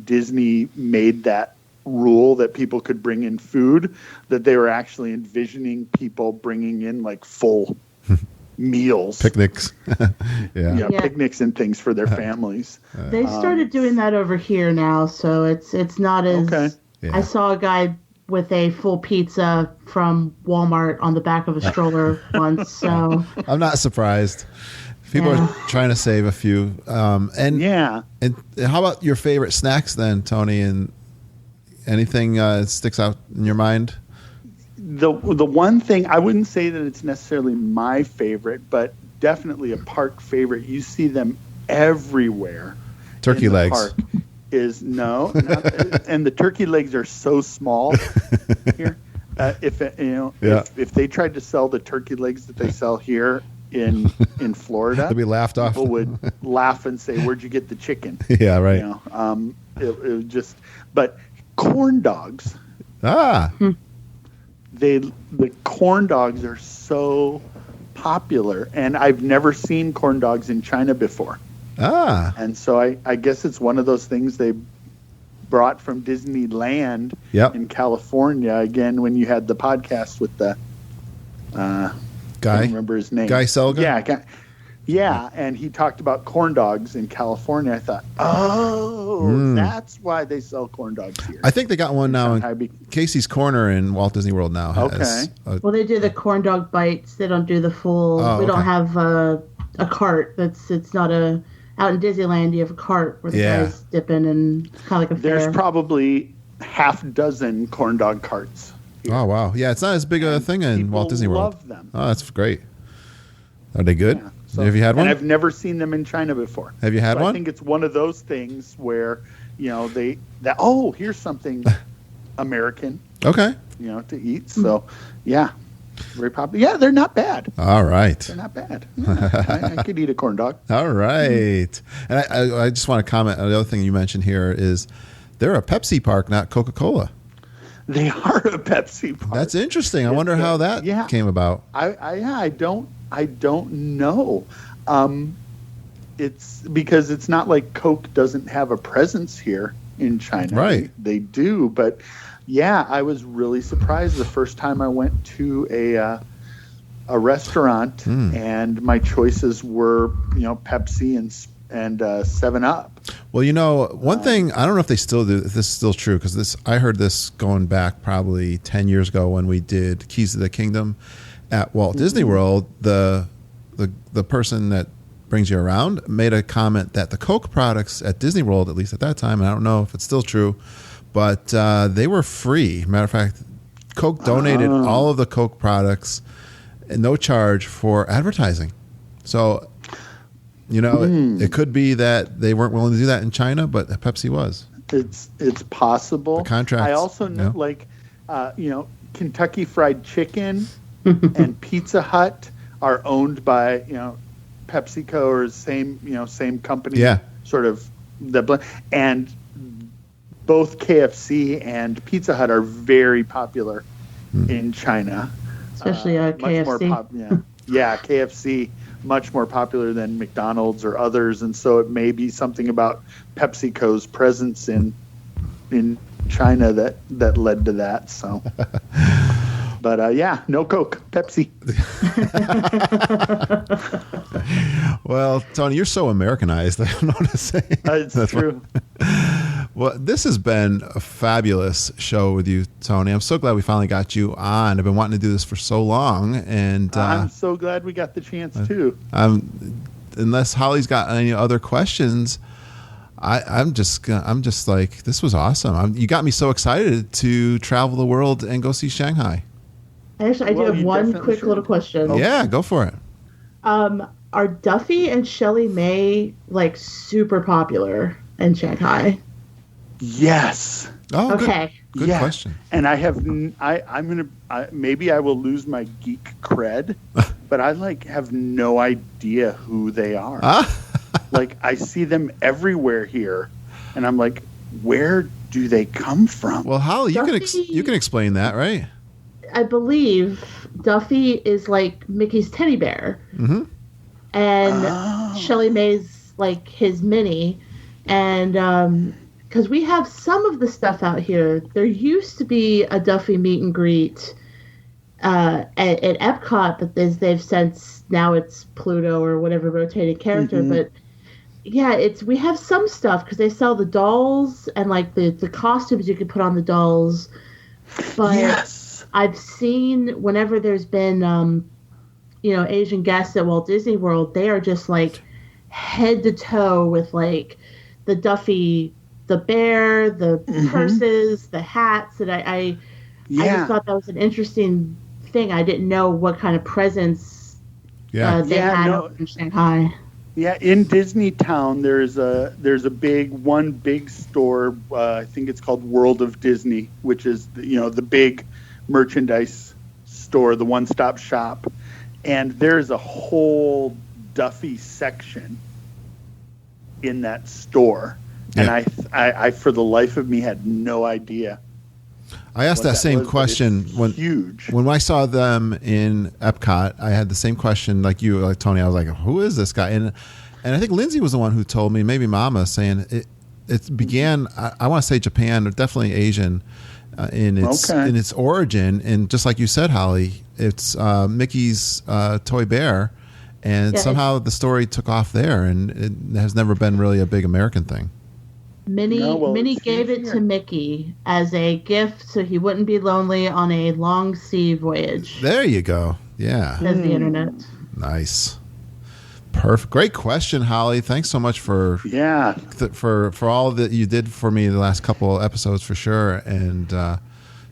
Disney made that rule that people could bring in food, that they were actually envisioning people bringing in like full meals, picnics, picnics and things for their families. They started doing that over here now, so it's not as. Okay. Yeah. I saw a guy with a full pizza from Walmart on the back of a stroller once. So I'm not surprised. People are trying to save a few. And how about your favorite snacks then, Tony? And anything sticks out in your mind? The one thing, I wouldn't say that it's necessarily my favorite, but definitely a park favorite. You see them everywhere. Turkey legs. Park is and the turkey legs are so small here. If they tried to sell the turkey legs that they sell here in Florida, they'd be laughed off. People would laugh and say, "Where'd you get the chicken?" Yeah, right. It was just, but corn dogs. The corn dogs are so popular, and I've never seen corn dogs in China before. And so I guess it's one of those things they brought from Disneyland in California. Again, when you had the podcast with the guy, I don't remember his name. Guy Selga? Yeah, and he talked about corn dogs in California. I thought, that's why they sell corn dogs here. I think they got one now in Casey's Corner in Walt Disney World now. Well, they do the corn dog bites. They don't do the full. We don't have a cart. It's not a. Out in Disneyland, you have a cart where the guys dip in, and it's kind of like a fair. There's probably half dozen corn dog carts here. Oh, wow. Yeah, it's not as big a thing in Walt Disney World. Love them. Oh, that's great. Are they good? Yeah, have you had one? And I've never seen them in China before. Have you had one? I think it's one of those things where, here's something American. Okay. To eat. So, very popular. Yeah, they're not bad. All right. They're not bad. Yeah, I could eat a corn dog. All right. And I just want to comment on the other thing you mentioned here is they're a Pepsi park, not Coca-Cola. They are a Pepsi park. That's interesting. I wonder how that came about. I don't know. It's because it's not like Coke doesn't have a presence here in China. Right. They do, but yeah, I was really surprised the first time I went to a restaurant and my choices were, Pepsi and 7-Up. Well, one thing, I don't know if they still do, if this is still true, because I heard this going back probably 10 years ago when we did Keys to the Kingdom at Walt Disney World. The person that brings you around made a comment that the Coke products at Disney World, at least at that time, and I don't know if it's still true, but they were free. Matter of fact, Coke donated all of the Coke products at no charge for advertising. So, it could be that they weren't willing to do that in China, but Pepsi was. It's possible. The contract. I also know, Kentucky Fried Chicken and Pizza Hut are owned by, PepsiCo or same company. Yeah. Sort of the blend. And both KFC and Pizza Hut are very popular in China. Especially KFC. KFC much more popular than McDonald's or others, and so it may be something about PepsiCo's presence in China that led to that. So, but no Coke, Pepsi. Well, Tony, you're so Americanized. I don't know what to say. It's true. Well, this has been a fabulous show with you, Tony. I'm so glad we finally got you on. I've been wanting to do this for so long, and I'm so glad we got the chance too. Unless Holly's got any other questions, I'm just like, this was awesome. You got me so excited to travel the world and go see Shanghai. Actually, I do have one quick little question. Oh. Yeah, go for it. Are Duffy and Shelly May super popular in Shanghai? Yes. Oh, okay. Good question. And maybe I will lose my geek cred, but I have no idea who they are. I see them everywhere here, and I'm like, where do they come from? Well, Holly, you can explain that, right? I believe Duffy is like Mickey's teddy bear, and Shelly May's like his Minnie, and because we have some of the stuff out here. There used to be a Duffy meet and greet at Epcot, but they've since now it's Pluto or whatever rotating character. But yeah, we have some stuff because they sell the dolls and the costumes you can put on the dolls. But yes. I've seen whenever there's been Asian guests at Walt Disney World, they are just head to toe with the Duffy, the bear, the purses, the hats. And I just thought that was an interesting thing. I didn't know what kind of presence they had in Shanghai. Yeah, in Disney Town, there's a big store. I think it's called World of Disney, which is the big merchandise store, the one-stop shop, and there's a whole Duffy section in that store. Yeah. And I for the life of me had no idea. I asked that same question when I saw them in Epcot. I had the same question like you, like Tony. I was like, "Who is this guy?" And I think Lindsay was the one who told me, maybe Mama, saying it began. I want to say Japan, or definitely Asian, in its origin. And just like you said, Holly, it's Mickey's toy bear, and somehow the story took off there, and it has never been really a big American thing. Minnie gave it to Mickey as a gift so he wouldn't be lonely on a long sea voyage. There you go. Yeah. Says the internet. Nice. Perfect. Great question, Holly. Thanks so much for for all that you did for me the last couple of episodes for sure. And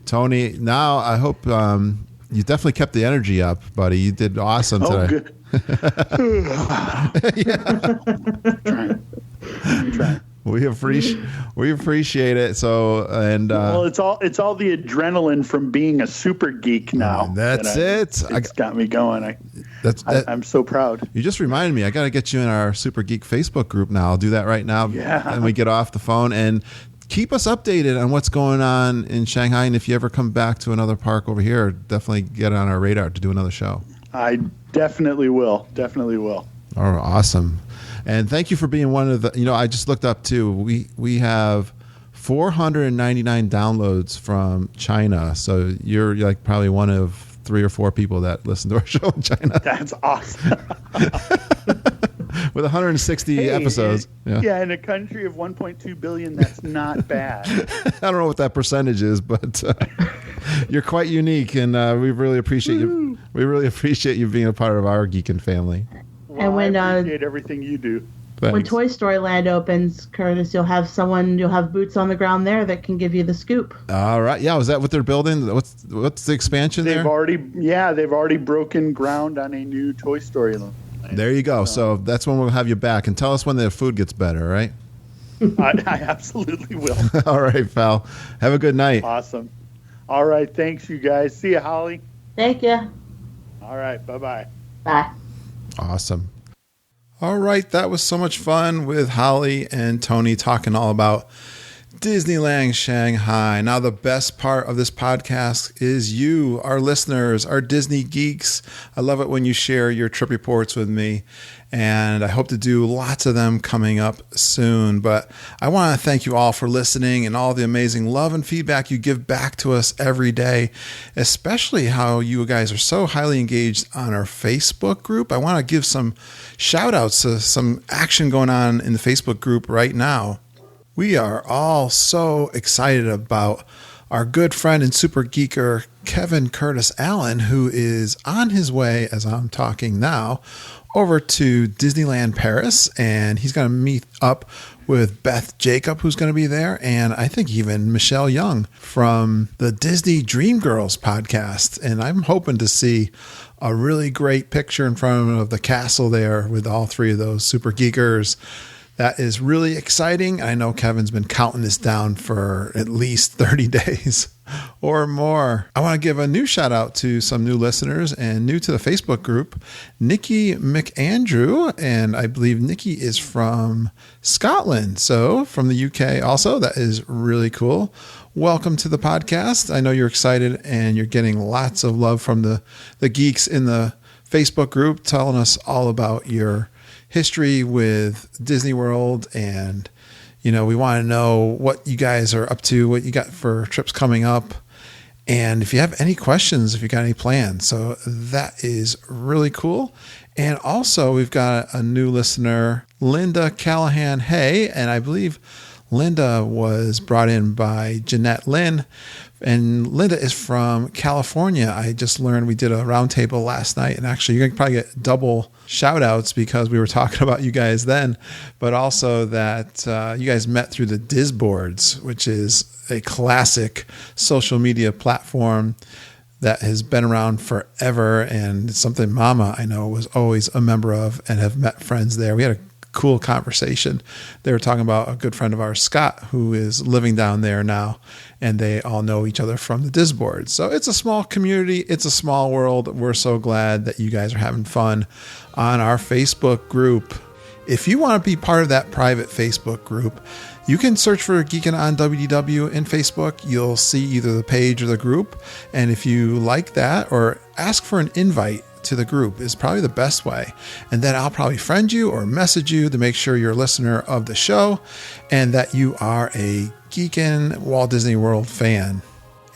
Tony, now I hope you definitely kept the energy up, buddy. You did awesome today. I'm trying. We appreciate it. So it's all the adrenaline from being a super geek now. That's it. It's got me going. I'm so proud. You just reminded me. I got to get you in our Super Geek Facebook group now. I'll do that right now. Yeah. And we get off the phone and keep us updated on what's going on in Shanghai. And if you ever come back to another park over here, definitely get on our radar to do another show. I definitely will. Definitely will. Oh, awesome. And thank you for being one of the, I just looked up too. We have 499 downloads from China. So you're like probably one of 3 or 4 people that listen to our show in China. That's awesome. With 160 episodes. Yeah, in a country of 1.2 billion, that's not bad. I don't know what that percentage is, but you're quite unique, and we really appreciate you. We really appreciate you being a part of our Geekin family. Well, And when I appreciate everything you do. Thanks. when Toy Story Land opens, Curtis, you'll have boots on the ground there that can give you the scoop. All right. Yeah. Was that what they're building? What's the expansion there? They've already broken ground on a new Toy Story land. There you go. So that's when we'll have you back, and tell us when the food gets better. Right. I absolutely will. All right, pal. Have a good night. Awesome. All right. Thanks, you guys. See you, Holly. Thank you. All right. Bye-bye. Bye. Awesome. All right. That was so much fun with Holly and Tony talking all about Disneyland Shanghai. Now, the best part of this podcast is you, our listeners, our Disney geeks. I love it when you share your trip reports with me, and I hope to do lots of them coming up soon. But I want to thank you all for listening and all the amazing love and feedback you give back to us every day, especially how you guys are so highly engaged on our Facebook group. I want to give some shout outs to some action going on in the Facebook group right now. We are all so excited about our good friend and super geeker, Kevin Curtis Allen, who is on his way, as I'm talking now, over to Disneyland Paris. And he's going to meet up with Beth Jacob, who's going to be there. And I think even Michelle Young from the Disney Dream Girls podcast. And I'm hoping to see a really great picture in front of the castle there with all 3 of those super geekers. That is really exciting. I know Kevin's been counting this down for at least 30 days or more. I want to give a new shout out to some new listeners and new to the Facebook group, Nikki McAndrew. And I believe Nikki is from Scotland. So from the UK also. That is really cool. Welcome to the podcast. I know you're excited and you're getting lots of love from the geeks in the Facebook group, telling us all about your history with Disney World, and we want to know what you guys are up to, what you got for trips coming up, and if you have any questions, if you got any plans. So that is really cool. And also we've got a new listener, Linda Callahan Hay, and I believe Linda was brought in by Jeanette Lynn, and Linda is from California. I just learned we did a roundtable last night, and actually you're going to probably get double shout outs because we were talking about you guys then, but also that you guys met through the Disboards, which is a classic social media platform that has been around forever, and it's something Mama, I know, was always a member of and have met friends there. We had a cool conversation. They were talking about a good friend of ours, Scott, who is living down there now, and they all know each other from the Disboard. So it's a small community. It's a small world. We're so glad that you guys are having fun on our Facebook group. If you want to be part of that private Facebook group, you can search for Geekin on WDW in Facebook. You'll see either the page or the group. And if you like that, or ask for an invite to the group, is probably the best way. And then I'll probably friend you or message you to make sure you're a listener of the show and that you are a Geekin Walt Disney World fan.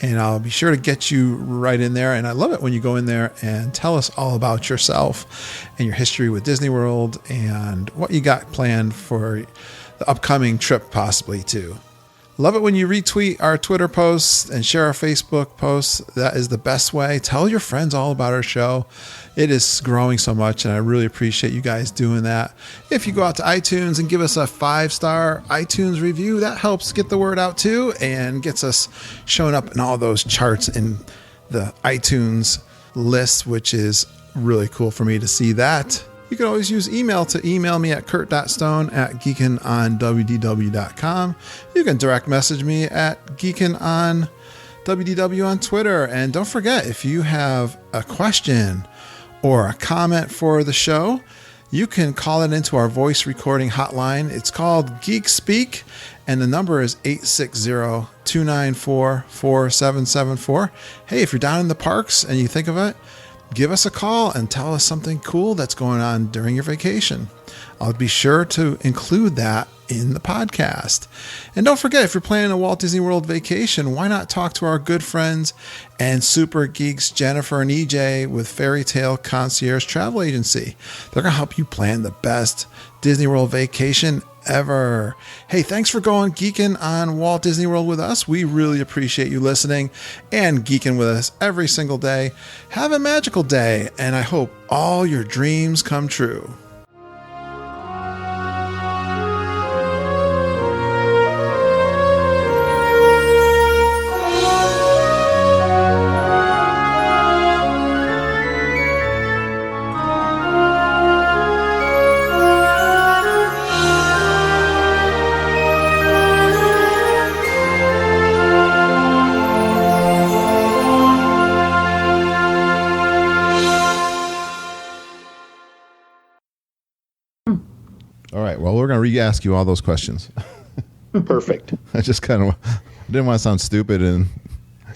And I'll be sure to get you right in there. And I love it when you go in there and tell us all about yourself and your history with Disney World and what you got planned for the upcoming trip possibly too. Love it when you retweet our Twitter posts and share our Facebook posts. That is the best way. Tell your friends all about our show. It is growing so much, and I really appreciate you guys doing that. If you go out to iTunes and give us a 5-star iTunes review, that helps get the word out too and gets us showing up in all those charts in the iTunes list, which is really cool for me to see that. You can always use email to email me at kurt.stone@geekinonwdw.com. You can direct message me at geekinonwdw on Twitter. And don't forget, if you have a question or a comment for the show, you can call it into our voice recording hotline. It's called Geek Speak, And the number is 860-294-4774. Hey, if you're down in the parks and you think of it, give us a call and tell us something cool that's going on during your vacation. I'll be sure to include that in the podcast. And don't forget, if you're planning a Walt Disney World vacation, why not talk to our good friends and super geeks Jennifer and EJ with Fairy Tale Concierge Travel Agency. They're going to help you plan the best Disney World vacation ever. Hey, thanks for going geeking on Walt Disney World with us. We really appreciate you listening and geeking with us every single day. Have a magical day, and I hope all your dreams come true. All right. Well, we're going to re-ask you all those questions. Perfect. I just kind of didn't want to sound stupid and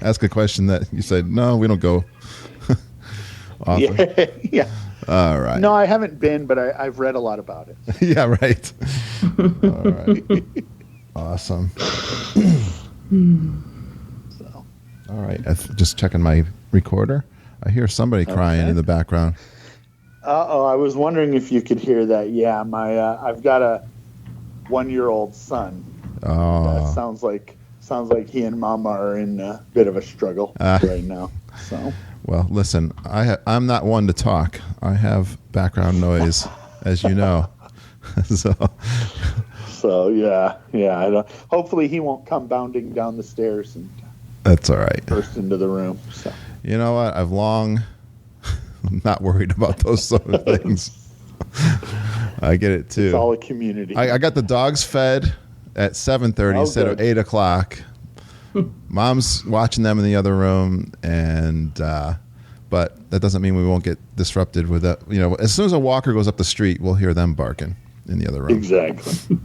ask a question that you said, no, we don't go. Yeah. Yeah. All right. No, I haven't been, but I've read a lot about it. Yeah, right. All right. Awesome. So. All right. Just checking my recorder. I hear somebody crying in the background. Uh-oh, I was wondering if you could hear that. Yeah, I've got a 1-year-old son. Oh. Sounds like he and Mama are in a bit of a struggle right now. So. Well, listen, I'm not one to talk. I have background noise, as you know. So yeah. I don't, hopefully he won't come bounding down the stairs and that's all right. Burst into the room. So. You know what? I'm not worried about those sort of things. I get it too. It's all a community. I got the dogs fed at 7:30 instead of 8 o'clock. Mom's watching them in the other room, and but that doesn't mean we won't get disrupted with that. You know, as soon as a walker goes up the street, we'll hear them barking in the other room. Exactly.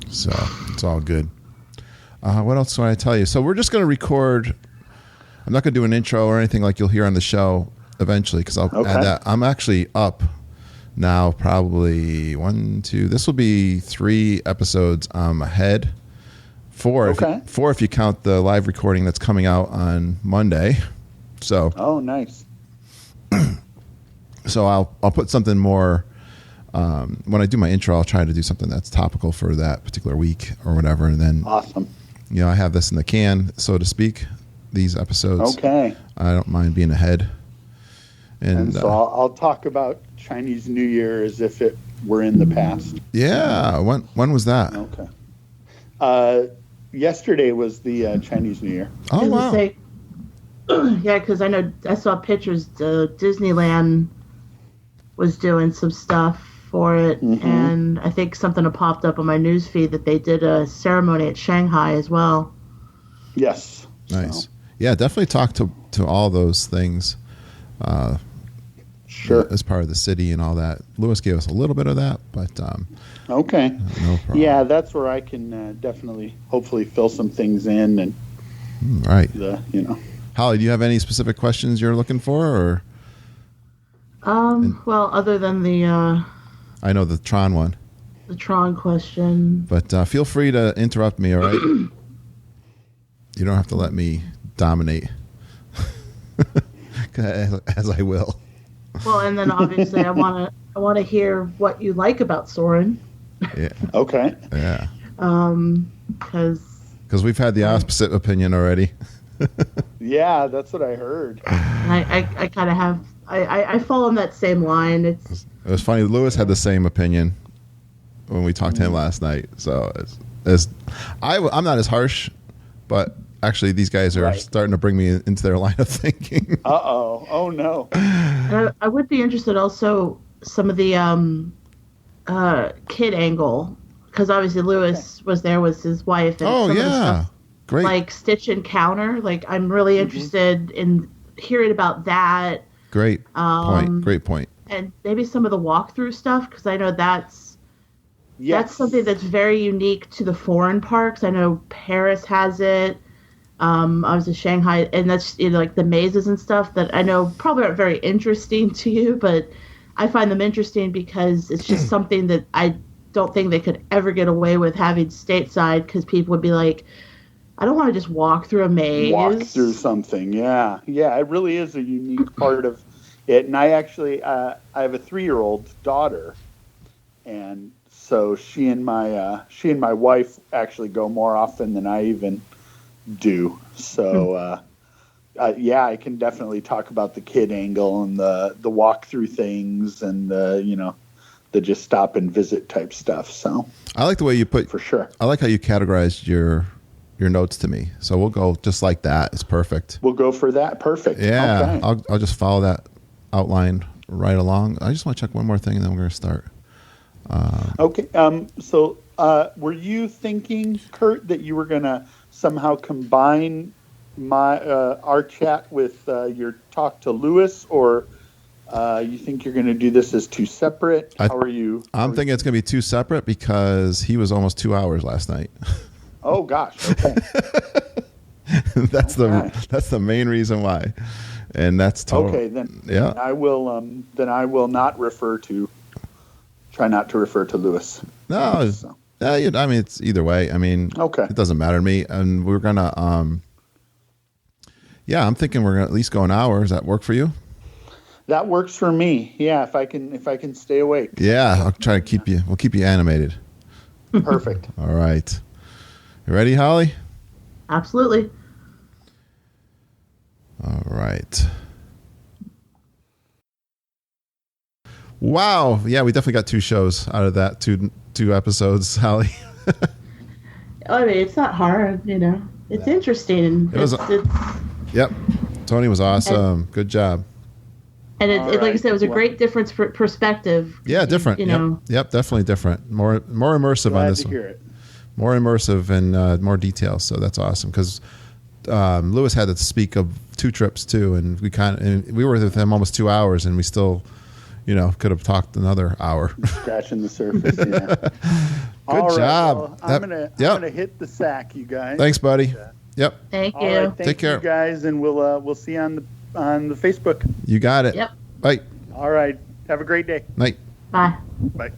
So it's all good. What else can I tell you? So we're just going to record. I'm not going to do an intro or anything like you'll hear on the show eventually, because I'll add that. I'm actually up now, probably 1, 2. This will be 3 episodes ahead. 4 if you count the live recording that's coming out on Monday. So. Oh, nice. So I'll put something more. When I do my intro, I'll try to do something that's topical for that particular week or whatever, and then. Awesome. You know, I have this in the can, so to speak. These episodes. Okay. I don't mind being ahead. And so I'll talk about Chinese New Year as if it were in the past. Yeah. When was that? Okay. Yesterday was the Chinese New Year. Oh, wow. Yeah, because I saw pictures. Disneyland was doing some stuff for it, and I think something had popped up on my news feed that they did a ceremony at Shanghai as well. Yes. Nice. So. Yeah, definitely talk to all those things. Sure. As part of the city and all that. Lewis gave us a little bit of that, but okay. No problem. Yeah, that's where I can definitely, hopefully, fill some things in and. Right. Holly, do you have any specific questions you're looking for, or? Well, other than the. I know the Tron one. The Tron question. But feel free to interrupt me. All right. You don't have to let me dominate, as I will. Well, and then obviously I want to hear what you like about Soarin'. Yeah. Okay. Yeah. Because we've had the opposite opinion already. Yeah, that's what I heard. And I kind of have I fall on that same line. It was funny. Lewis had the same opinion when we talked to him last night. So I'm not as harsh, but actually these guys are starting to bring me into their line of thinking. Uh-oh. Oh, no. And I would be interested also some of the kid angle, because obviously Lewis was there with his wife. And some of the stuff, great. Like Stitch Encounter. Like, I'm really interested in hearing about that. Great point. Great point. And maybe some of the walkthrough stuff, because I know that's Yes. That's something that's very unique to the foreign parks. I know Paris has it. I was in Shanghai, and that's like the mazes and stuff that I know probably aren't very interesting to you, but I find them interesting because it's just something that I don't think they could ever get away with having stateside, because people would be like, I don't want to just walk through a maze. Walk through something, yeah. Yeah, it really is a unique part of it. And I actually, I have a 3-year-old daughter, and so she and my wife actually go more often than I even do. So, yeah, I can definitely talk about the kid angle and the walk through things and the just stop and visit type stuff. So I like the way you put, for sure. I like how you categorized your notes to me. So we'll go just like that. It's perfect. We'll go for that. Perfect. Yeah. Okay. I'll just follow that outline right along. I just want to check one more thing and then we're going to start. Okay. So were you thinking, Kurt, that you were going to somehow combine our chat with your talk to Lewis, or you think you're going to do this as 2 separate? How are you? I'm thinking it's going to be 2 separate because he was almost 2 hours last night. Oh gosh. Okay. That's the main reason why, and that's total. Okay, then. Yeah. I will. Then I will not try not to refer to Lewis. No. So. I mean, it's either way. I mean, okay. It doesn't matter to me. And we're gonna. Yeah, I'm thinking we're gonna at least go an hour. Does that work for you? That works for me. Yeah, if I can stay awake. Yeah, I'll try to keep you. We'll keep you animated. Perfect. All right. You ready, Holly? Absolutely. All right. Wow. Yeah, we definitely got 2 shows out of that. Two episodes, Holly. I mean, it's not hard, It's interesting. It's Yep. Tony was awesome. Good job. And like I said, it was a great difference perspective. Yeah, different. Yep, definitely different. More immersive Glad on this to one. hear it. More immersive and more details. So that's awesome because Lewis had to speak of 2 trips too, and we were with him almost 2 hours, and we still, could have talked another hour. Scratching the surface. Yeah. Good job. Well, I'm gonna hit the sack, you guys. Thanks, buddy. Yep. Thank you. All right, Take care, you guys, and we'll see you on the Facebook. You got it. Yep. Bye. All right. Have a great day. Night. Bye. Bye.